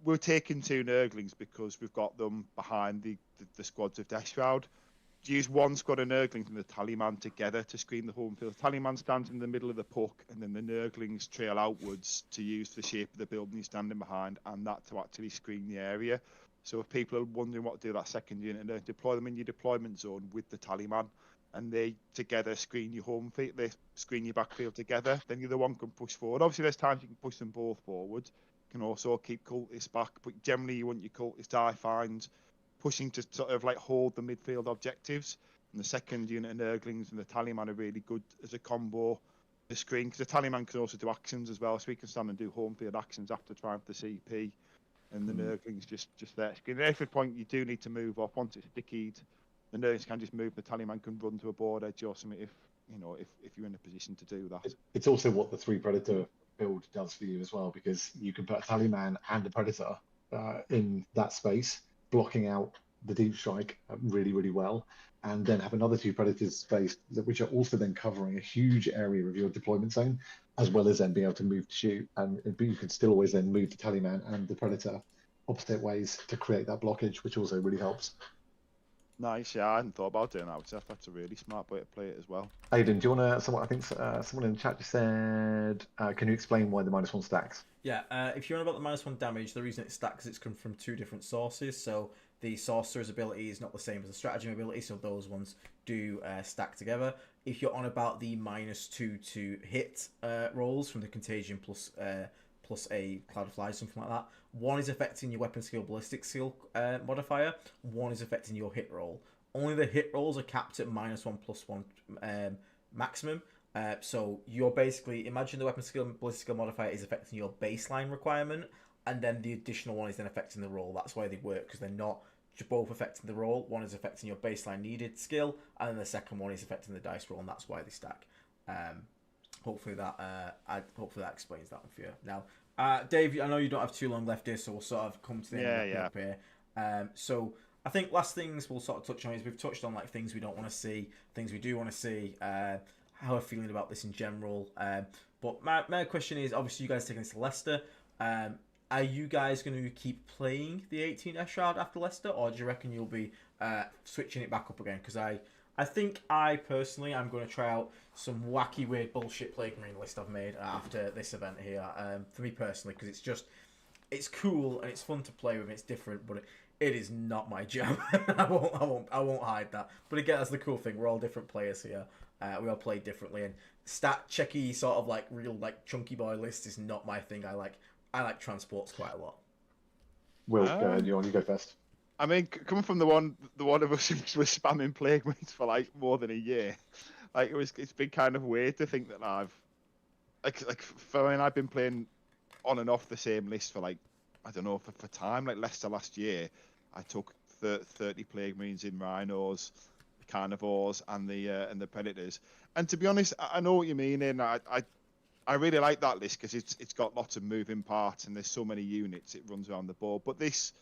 we're taking 2 Nurglings because we've got them behind the squads of Deathshroud. Use 1 squad of Nurglings and the Tallyman together to screen the home field. The Tallyman stands in the middle of the puck, and then the Nurglings trail outwards to use the shape of the building he's standing behind, and that to actually screen the area. So if people are wondering what to do with that second unit, deploy them in your deployment zone with the Tallyman, and they together screen your home field, they screen your backfield together. Then the other one can push forward. Obviously, there's times you can push them both forward. You can also keep cultists back, but generally you want your cultists, I find, pushing to sort of like hold the midfield objectives. And the second unit of Nurglings and the Tallyman are really good as a combo to screen, because the Tallyman can also do actions as well, so we can stand and do home field actions after trying for the CP, and the Nurglings just there. At every point you do need to move off. Once it's stickied, the Nurglings can just move. The Tallyman can run to a board edge or something if you're in a position to do that. It's also what the 3 Predator build does for you as well, because you can put a Tallyman and a Predator in that space, blocking out the deep strike really, really well, and then have another 2 Predators space which are also then covering a huge area of your deployment zone, as well as then being able to move to shoot. And you can still always then move the Tallyman and the Predator opposite ways to create that blockage, which also really helps. Nice, yeah, I hadn't thought about doing that. That's a really smart way to play it as well. Aidan, do you want to? Someone, I think someone in the chat just said, "Can you explain why the -1 stacks?" Yeah, if you're on about the -1 damage, the reason it stacks it's come from two different sources. So the sorcerer's ability is not the same as the stratagem ability, so those ones do stack together. If you're on about the -2 to hit rolls from the contagion plus a cloud of flies, something like that, one is affecting your weapon skill, ballistic skill modifier. One is affecting your hit roll. Only the hit rolls are capped at -1/+1 maximum. So you're basically, imagine the weapon skill and ballistic skill modifier is affecting your baseline requirement, and then the additional one is then affecting the roll. That's why they work, because they're not both affecting the roll. One is affecting your baseline needed skill, and then the second one is affecting the dice roll, and that's why they stack. Hopefully that explains that one for you. Now, Dave, I know you don't have too long left here, so we'll sort of come to the end of the here. So I think last things we'll sort of touch on is we've touched on like things we don't want to see, things we do want to see, how we're feeling about this in general. But my question is, obviously you guys taking this to Leicester. Are you guys going to keep playing the 18 Deathshroud after Leicester, or do you reckon you'll be switching it back up again? Because I think I personally am going to try out some wacky, weird bullshit Plague Marine list I've made after this event here. For me personally, because it's cool and it's fun to play with. And it's different, but it is not my jam. I won't hide that. But again, that's the cool thing. We're all different players here. We all play differently, and stat checky sort of like real like chunky boy list is not my thing. I like transports quite a lot. Will, go ahead. You go first. I mean, coming from the one of us who was spamming Plague Marines for like more than a year, like it's been kind of weird to think that I've I've been playing on and off the same list for like, I don't know, for time. Like Leicester last year, I took 30 Plague Marines in Rhinos, the Carnivores, and the Predators. And to be honest, I know what you mean, and I really like that list because it's got lots of moving parts and there's so many units it runs around the board. But this,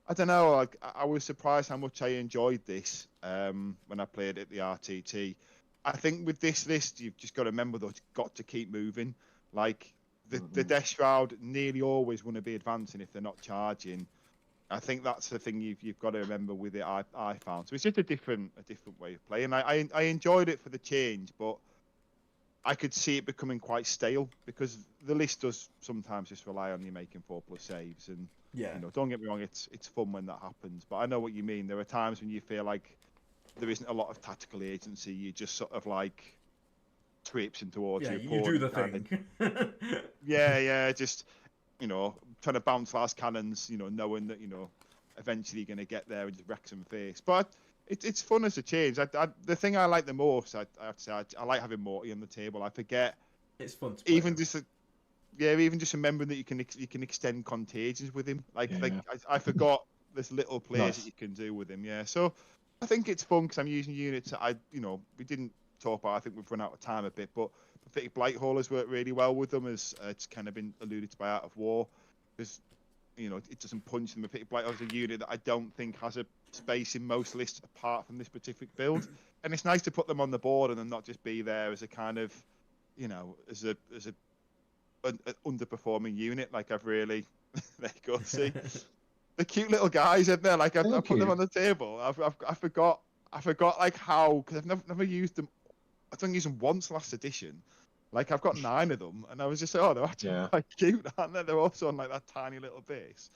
I don't know, I was surprised how much I enjoyed this when I played at the RTT. I think with this list, you've just got to remember that you've got to keep moving. Like the Deathshroud nearly always want to be advancing if they're not charging. I think that's the thing you've got to remember with it. I found so it's just a different way of playing. I enjoyed it for the change, but I could see it becoming quite stale because the list does sometimes just rely on you making 4+ saves, and don't get me wrong, it's fun when that happens. But I know what you mean. There are times when you feel like there isn't a lot of tactical agency. You just sort of like traipsing towards your opponent. You do the thing. Just trying to bounce last cannons. Knowing that eventually you're going to get there and just wreck some face. But it's fun as a change. The thing I like the most, I have to say, I like having Morty on the table. I forget. It's fun to play. Even just remembering that you can extend contagions with him. I forgot there's little plays that you can do with him. Yeah, so I think it's fun because I'm using units that we didn't talk about. I think we've run out of time a bit, but Prophetic Blighthaulers work really well with them, as it's kind of been alluded to by Art of War. Because it doesn't punch them. Prophetic Blighthaulers is a unit that I don't think has a space in most lists apart from this specific build, and it's nice to put them on the board and then not just be there as a kind of as an underperforming unit. Like I've really there you go, see the cute little guys in there, like I put them on the table. I forgot like how, because I've never used them. I don't use them once last edition. Like I've got 9 of them, and I was just like, oh, they're actually quite cute, aren't they? They're also on like that tiny little base.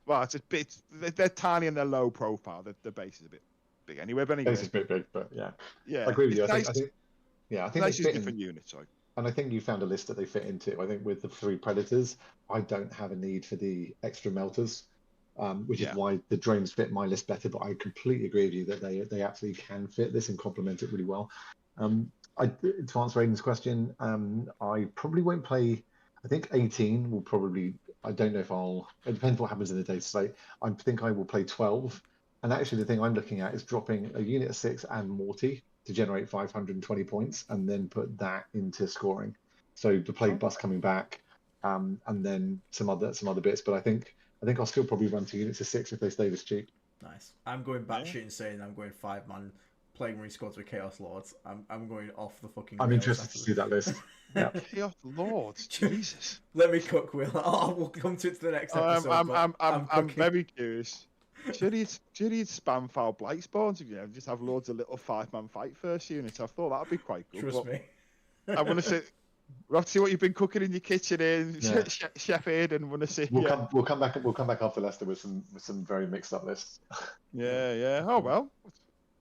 Well, it's a bit. They're tiny and they're low profile. The base is a bit big anyway. But anyway, Base is a bit big, but yeah. Yeah, I agree with you. Nice, I think nice they fit different units. Sorry. And I think you found a list that they fit into. I think with the 3 Predators, I don't have a need for the extra melters, which is why the drones fit my list better. But I completely agree with you that they absolutely can fit this and complement it really well. To answer Aiden's question, I probably won't play. I think 18 will probably. I don't know if I'll. It depends what happens in the data state. I think I will play 12. And actually, the thing I'm looking at is dropping a unit of 6 and Morty to generate 520 points, and then put that into scoring. So the Plague Bus coming back, and then some other bits. But I think I'll still probably run 2 units of 6 if they stay this cheap. Nice. I'm going batshit insane. I'm going 5-man Plague Marine squads with Chaos Lords. I'm going off the fucking. I'm interested to see that list. Yeah. Chaos Lords, Jesus. Let me cook, Will. We'll come to it to the next episode. I'm very curious. Should he spam file blight spawns? You know, just have loads of little 5-man fight first units. I thought that'd be quite good. Trust me. I want to see. We'll have to see what you've been cooking in your kitchen, Yeah. Chef Aiden. Want to see? We'll come back after Leicester with some very mixed up lists. Yeah. Oh well,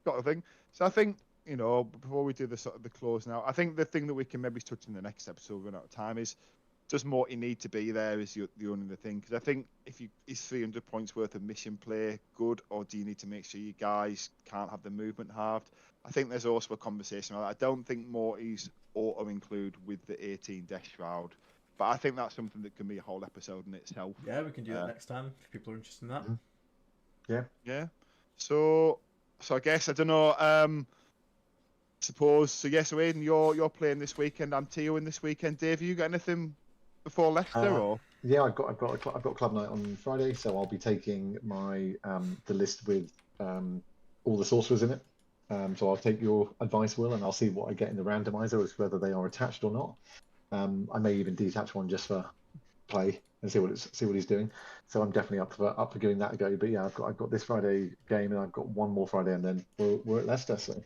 got a thing. So I think, you know, before we do the sort of the close now, I think the thing that we can maybe touch in the next episode, we're out of time, is does Morty need to be there is the only thing. Because I think is 300 points worth of mission play good, or do you need to make sure you guys can't have the movement halved? I think there's also a conversation about that. I don't think Morty's auto include with the 18 Deathshroud, but I think that's something that can be a whole episode in itself. Yeah, we can do that next time if people are interested in that. Yeah. So I guess I don't know. Suppose so. Yes, so Aiden, you're playing this weekend. I'm Tioing this weekend. Dave, have you got anything before Leicester or? Yeah, I've got club night on Friday, so I'll be taking my the list with all the sorcerers in it. So I'll take your advice, Will, and I'll see what I get in the randomizer as whether they are attached or not. I may even detach one just for play and see what he's doing. So I'm definitely up for giving that a go. But yeah, I've got this Friday game, and I've got one more Friday, and then we're at Leicester. So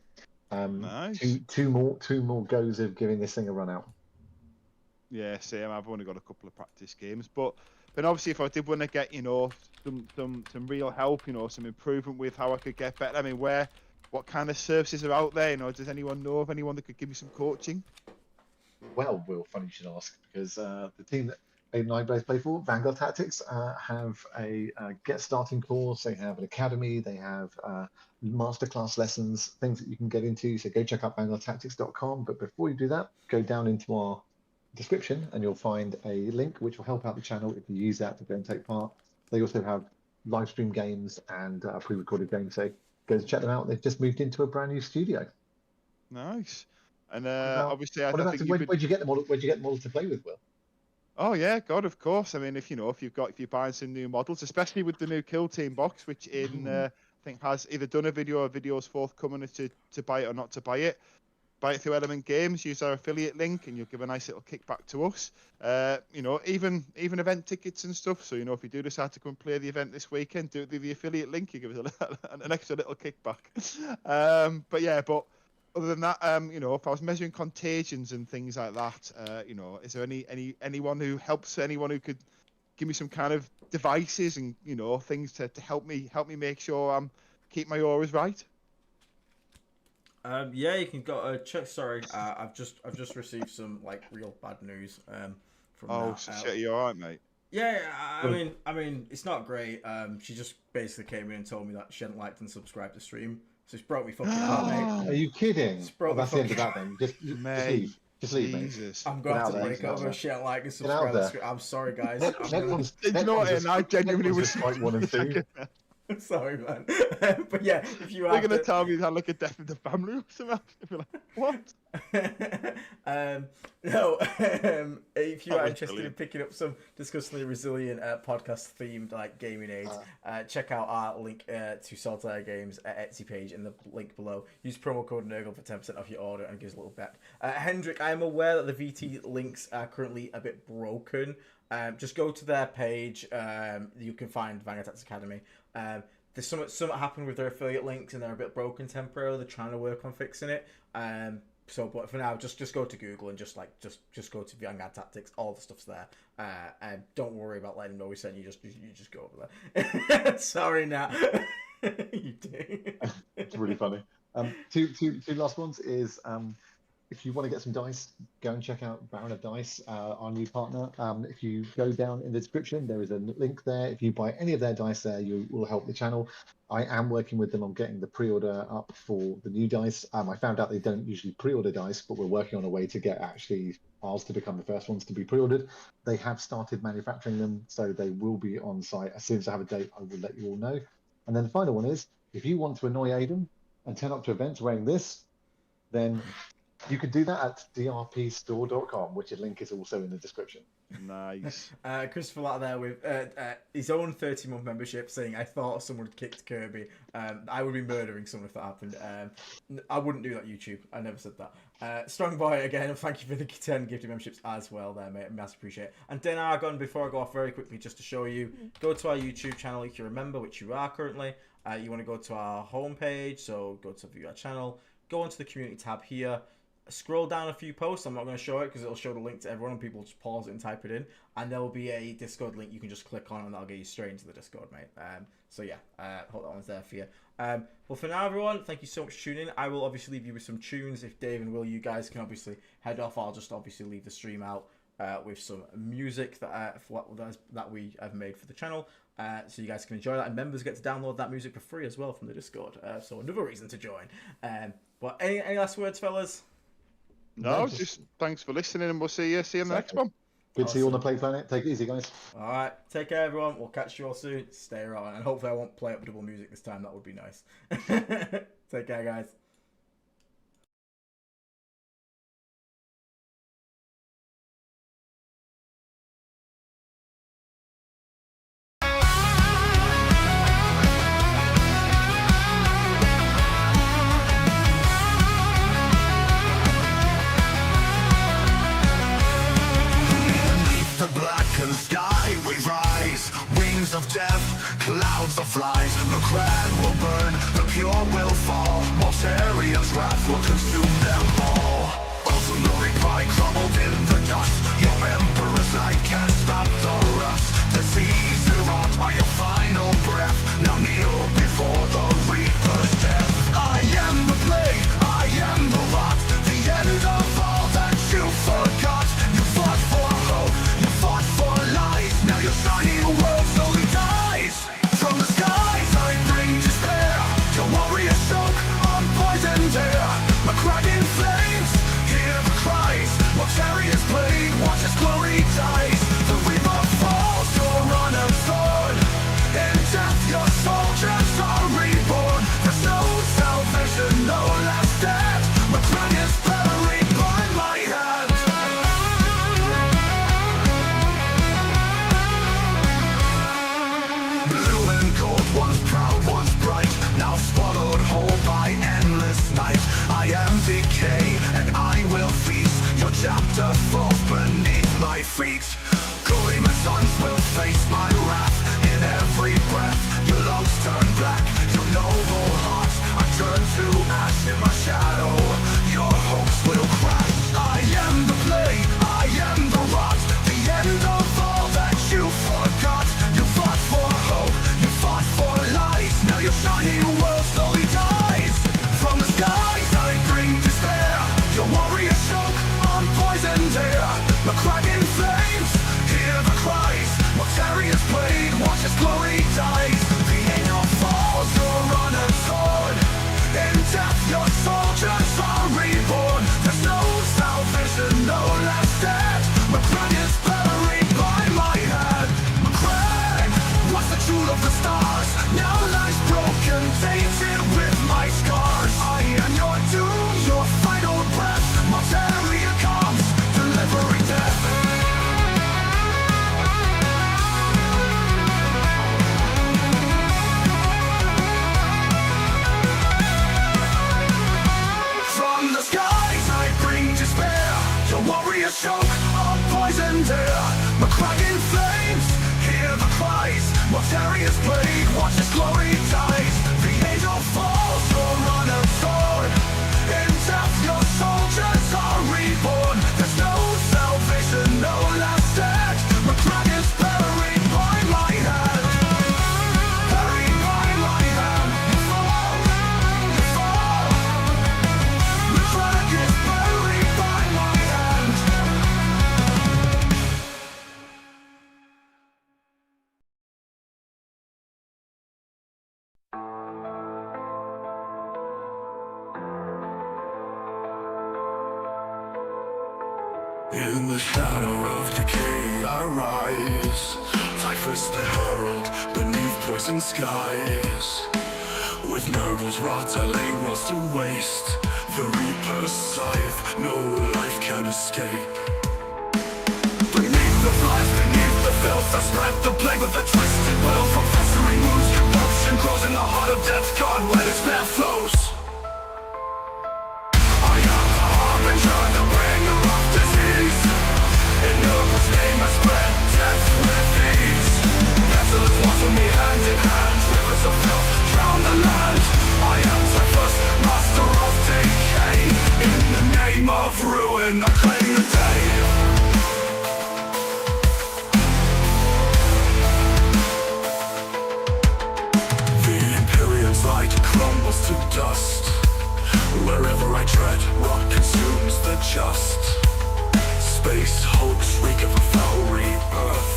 Nice. two more goes of giving this thing a run out. Yeah, same. I've only got a couple of practice games, but obviously if I did want to get, you know, some real help, you know, some improvement with how I could get better. I mean, what kind of services are out there? You know, does anyone know of anyone that could give me some coaching? Well, Will, funny you should ask, because the team that Abe and I both play for, Vanguard Tactics, have a get starting course. They have an academy. They have masterclass lessons, things that you can get into. So go check out vanguardtactics.com. But before you do that, go down into our description and you'll find a link which will help out the channel if you use that to go and take part. They also have live stream games and pre-recorded games. So go check them out. They've just moved into a brand new studio. Nice. And obviously, where'd you get them all to play with, Will? Oh yeah, God, of course. I mean, if you're buying some new models, especially with the new Kill Team box, which I think has either done a video or videos forthcoming to buy it or not to buy it. Buy it through Element Games, use our affiliate link, and you'll give a nice little kickback to us. You know, even event tickets and stuff. So, you know, if you do decide to come and play the event this weekend, do it through the affiliate link. You give us an extra little kickback. But other than that, you know, if I was measuring contagions and things like that, you know, is there anyone who helps? Anyone who could give me some kind of devices and, you know, things to help me make sure keep my auras right? Yeah, you can go check. Sorry, I've just received some like real bad news from. Oh shit, you all right, mate? Yeah, I mean, it's not great. She just basically came in and told me that she hadn't liked and subscribed to stream, so it's broke me fucking heart, mate. Are you kidding? That's the end of that then. Just leave. Just leave, mate. I'm going to have to break over. She hadn't liked and subscribed to stream. I'm sorry, guys. You know what? And I genuinely was like 1 and 2. Sorry, man. But yeah, if you are gonna tell me that like a death in the family or something, I'd be like, what? No. If you are interested in picking up some disgustingly resilient podcast themed like gaming aids, check out our link to Solitaire Games Etsy page in the link below. Use promo code NERGLE for 10% off your order and give us a little bet. Hendrik, I am aware that the VT links are currently a bit broken. Just go to their page. You can find Vanguard Tactics Academy. There's something happened with their affiliate links and they're a bit broken temporarily. They're trying to work on fixing it. But for now, just go to Google and just go to Vanguard Tactics. All the stuff's there. And don't worry about letting them know we sent you. You just go over there. Sorry, now. You do. It's really funny. Two last ones is if you want to get some dice, go and check out Baron of Dice, our new partner. If you go down in the description, there is a link there. If you buy any of their dice there, you will help the channel. I am working with them on getting the pre-order up for the new dice. I found out they don't usually pre-order dice, but we're working on a way to get actually ours to become the first ones to be pre-ordered. They have started manufacturing them, so they will be on site. As soon as I have a date, I will let you all know. And then the final one is, if you want to annoy Aiden and turn up to events wearing this, then you can do that at drpstore.com, which link is also in the description. Nice. Christopher out there with his own 30-month membership saying, I thought someone had kicked Kirby. I would be murdering someone if that happened. I wouldn't do that, YouTube. I never said that. Strong boy again, thank you for the 10 gifted memberships as well there, mate. Massive appreciate it. And then Argon, before I go off very quickly, just to show you, go to our YouTube channel if you remember, which you are currently. You want to go to our homepage, so go to view our channel, go onto the community tab here, scroll down a few posts. I'm not going to show it because it'll show the link to everyone and people just pause it and type it in. And there will be a Discord link you can just click on and that'll get you straight into the Discord, mate. So yeah, hope that one's there for you. But for now, everyone, thank you so much for tuning in. I will obviously leave you with some tunes. If Dave and Will, you guys can obviously head off, I'll just obviously leave the stream out with some music that we have made for the channel. So you guys can enjoy that. And members get to download that music for free as well from the Discord. So another reason to join. But any last words, fellas? No, just thanks for listening, and we'll see you in the next one. Good to see you on the Play Planet. Take it easy, guys. All right, take care, everyone. We'll catch you all soon. Stay around, and hopefully I won't play up double music this time. That would be nice. Take care, guys. The blackened sky we rise, wings of death, clouds of flies. The crag will burn, the pure will fall. Mortarian's wrath will consume them all. Ultimately pride crumbled in the dust. Your emperor's light can't stop the rust. Disease erupt by your final breath. Now kneel before the reaper's death. I am the plague, I am the rot. The end of all that you forgot. You fought for hope, you fought for life. Now your shining world slowly dies. From the skies I bring despair. Your warriors choke on poisoned air. My cracking flames, hear the cries. Mortarian's blade, watch its glory dies. The reaper falls, your honored sword. In death your soldiers are reborn. There's no salvation, no last stand. My crown is buried by my hand. Blue and gold, once proud, once bright, now swallowed whole by endless night. I am decay, and I will feast. Your chapter falls beneath my feet. Gleaming suns will face my wrath. In every breath, your lungs turn black. Your noble heart, I turn to ash in my shadow. Your hopes will crack. I am the plague, I am the rot. The end of all that you forgot. You fought for hope, you fought for life. Now your shining world slowly dies. From the skies I bring despair. Your warriors choke on poisoned air. My cracking flames, hear the cries. Mortarian's blade, watch its glory dies. The angel falls, your honored sword. In death your soldiers are reborn. There's no salvation, no last stand. My crown is buried by my hand. My crown was the jewel of the stars. Now lies broken, tainted with my scars. I am your doom, your final breath. Mortarian comes, delivering death. From the skies I bring despair. Your warriors choke on poisoned air. My cracking flames, hear the cries. Mortarian's blade, watch its glory dies. The angel falls, your honored sword. In death your soldiers are reborn. There's no salvation, no last stand. My crown is buried by my hand. Buried by my hand. You fall, you fall. The flag is buried by my hand. In the shadow of decay I rise, Typhus the herald beneath poison skies. With nervous rot I lay walls to waste. The reaper's scythe, no life can escape. Beneath the flies, beneath the filth I spread the plague with the twisted will. From festering wounds, corruption grows in the heart of death. God, let its blood flows. I am the harbinger. with me hand in hand. Rivers of filth drown the land. I am Typhus, master of decay. In the name of ruin, I claim the day. The Imperium's light crumbles to dust. Wherever I tread, rot consumes the just. Space hulks reek of a foul rebirth.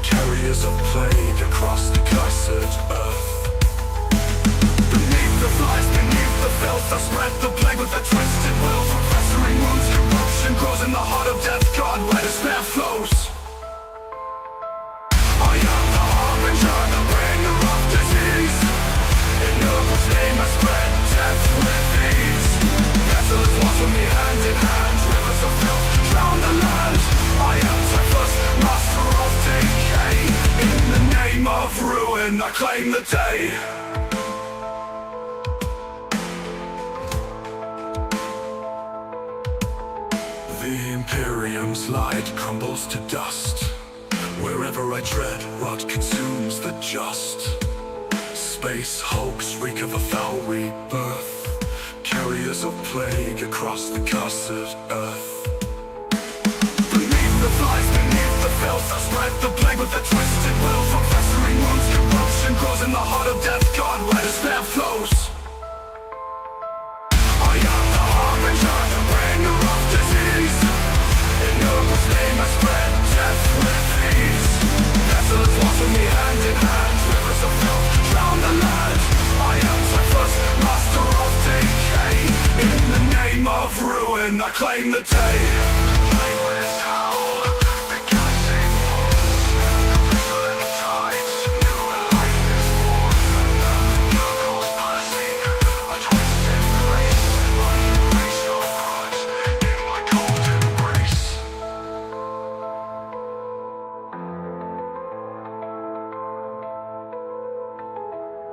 Carriers of plague across the cursed earth. Beneath the flies, beneath the filth, I spread the plague with a twisted will. From festering wounds, corruption grows in the heart of death god, where despair flows. I am the harbinger, the bringer of disease. In Nurgle's name I spread death with ease. Pestilence walks with me hand in hand. Rivers of filth drown the land. I am Typhus, master of decay. In the name of ruin, I claim the day. The Imperium's light crumbles to dust. Wherever I tread, rot consumes the just. Space hulks reek of a foul rebirth. Carriers of plague across the cursed earth. Beneath the flies, beneath the filth, I spread the plague with a twisted will. From festering wounds, corruption grows in the heart of death god, where despair flows. I am the harbinger, the bringer of disease. In Nurgle's name I spread death with ease. Pestilence walks with me hand in hand. Rivers of filth drown the land. I am Typhus, master of decay. In the name of ruin, I claim the day. Blameless howl, the gassing walls, the vigilant tides, new life is born. Nurgle's passing, a twisted grace. I embrace your heart in my cold embrace.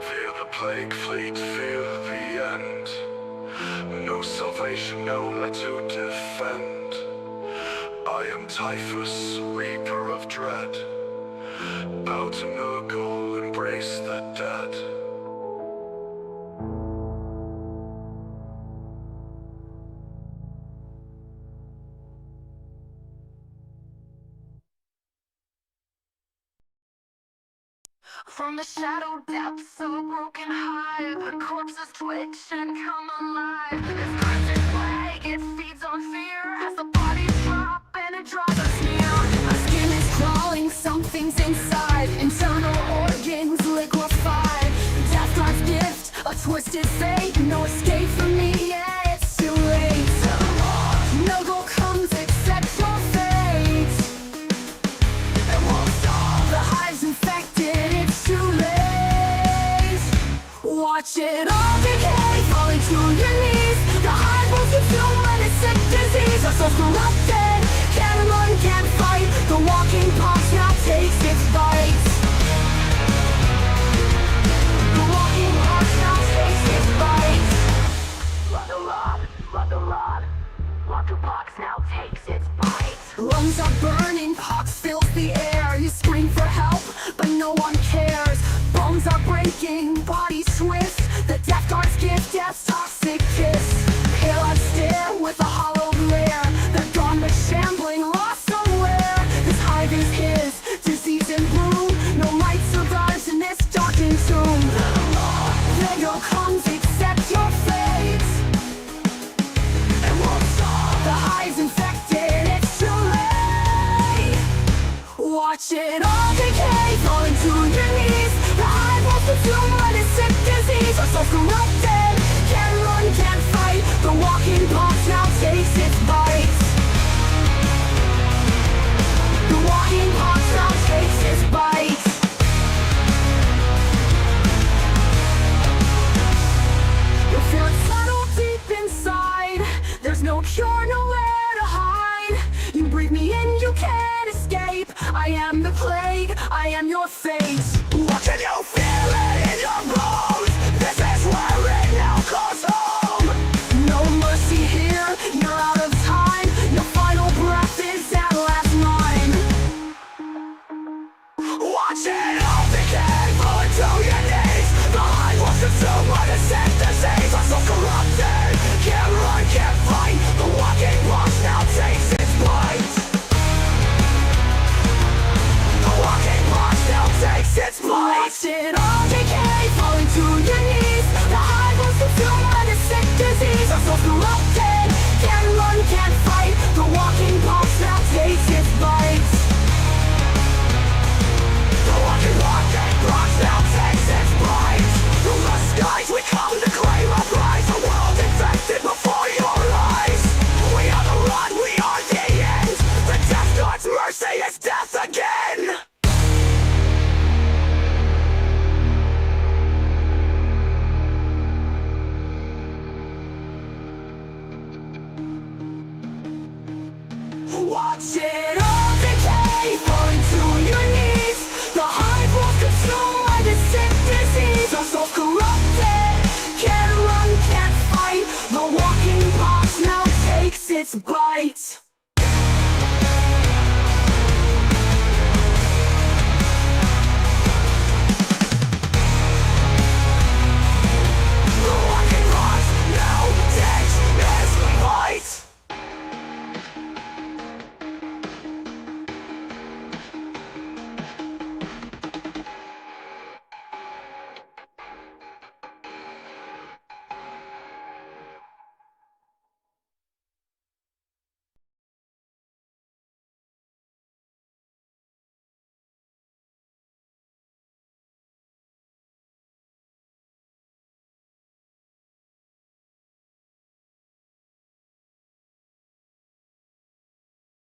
Fear the plague fleet, fear the end. No salvation, nowhere to defend. I am Typhus, reaper of dread. Bow to Nurgle, embrace the dead. From the shadow depths of a broken hive, the corpses twitch and come alive. This crimson plague, it feeds on fear as the bodies drop and it draws us near. Our skin is crawling, something's inside. Internal organs liquefied. Death God's gift, a twisted fate. No escape for me, yeah, it's too late. No go comes, accept your fate. It won't stop, the hive's infected. Watch it all decay, falling to your knees. The hive will consume when it's sick disease. Our souls corrupted, can't run, can't fight. The walking pox now takes its bite. The walking pox now takes its bite. Run the rod, run the rod. Walking pox now takes its bite. Lungs are burning, pox fills the air. You scream for help, but no one cares. Bones are breaking, bodies swift. The Death Guard's gift, death's toxic kiss. Pale eyed stare with a hollow glare. They're gone but shambling, lost somewhere. This hive is his, disease and bloom. No light survives in this darkened tomb. Lego comes, accept your fate. It won't stop, the hive's infected, it's too late. Watch it all decay, falling to your knees. The hive will consume when it's sick disease. Our souls corrupted, can't run, can't fight. The walking pox now takes its bite. The walking pox now takes its bite. You feel it settle deep inside. There's no cure, nowhere to hide. You breathe me in, you can't escape. I am the plague, I am your fate. What can you feel it in your bones? This is where it now goes home. No mercy here, you're out of time. Your final breath is that last line. Watch it all decay. say it's dead.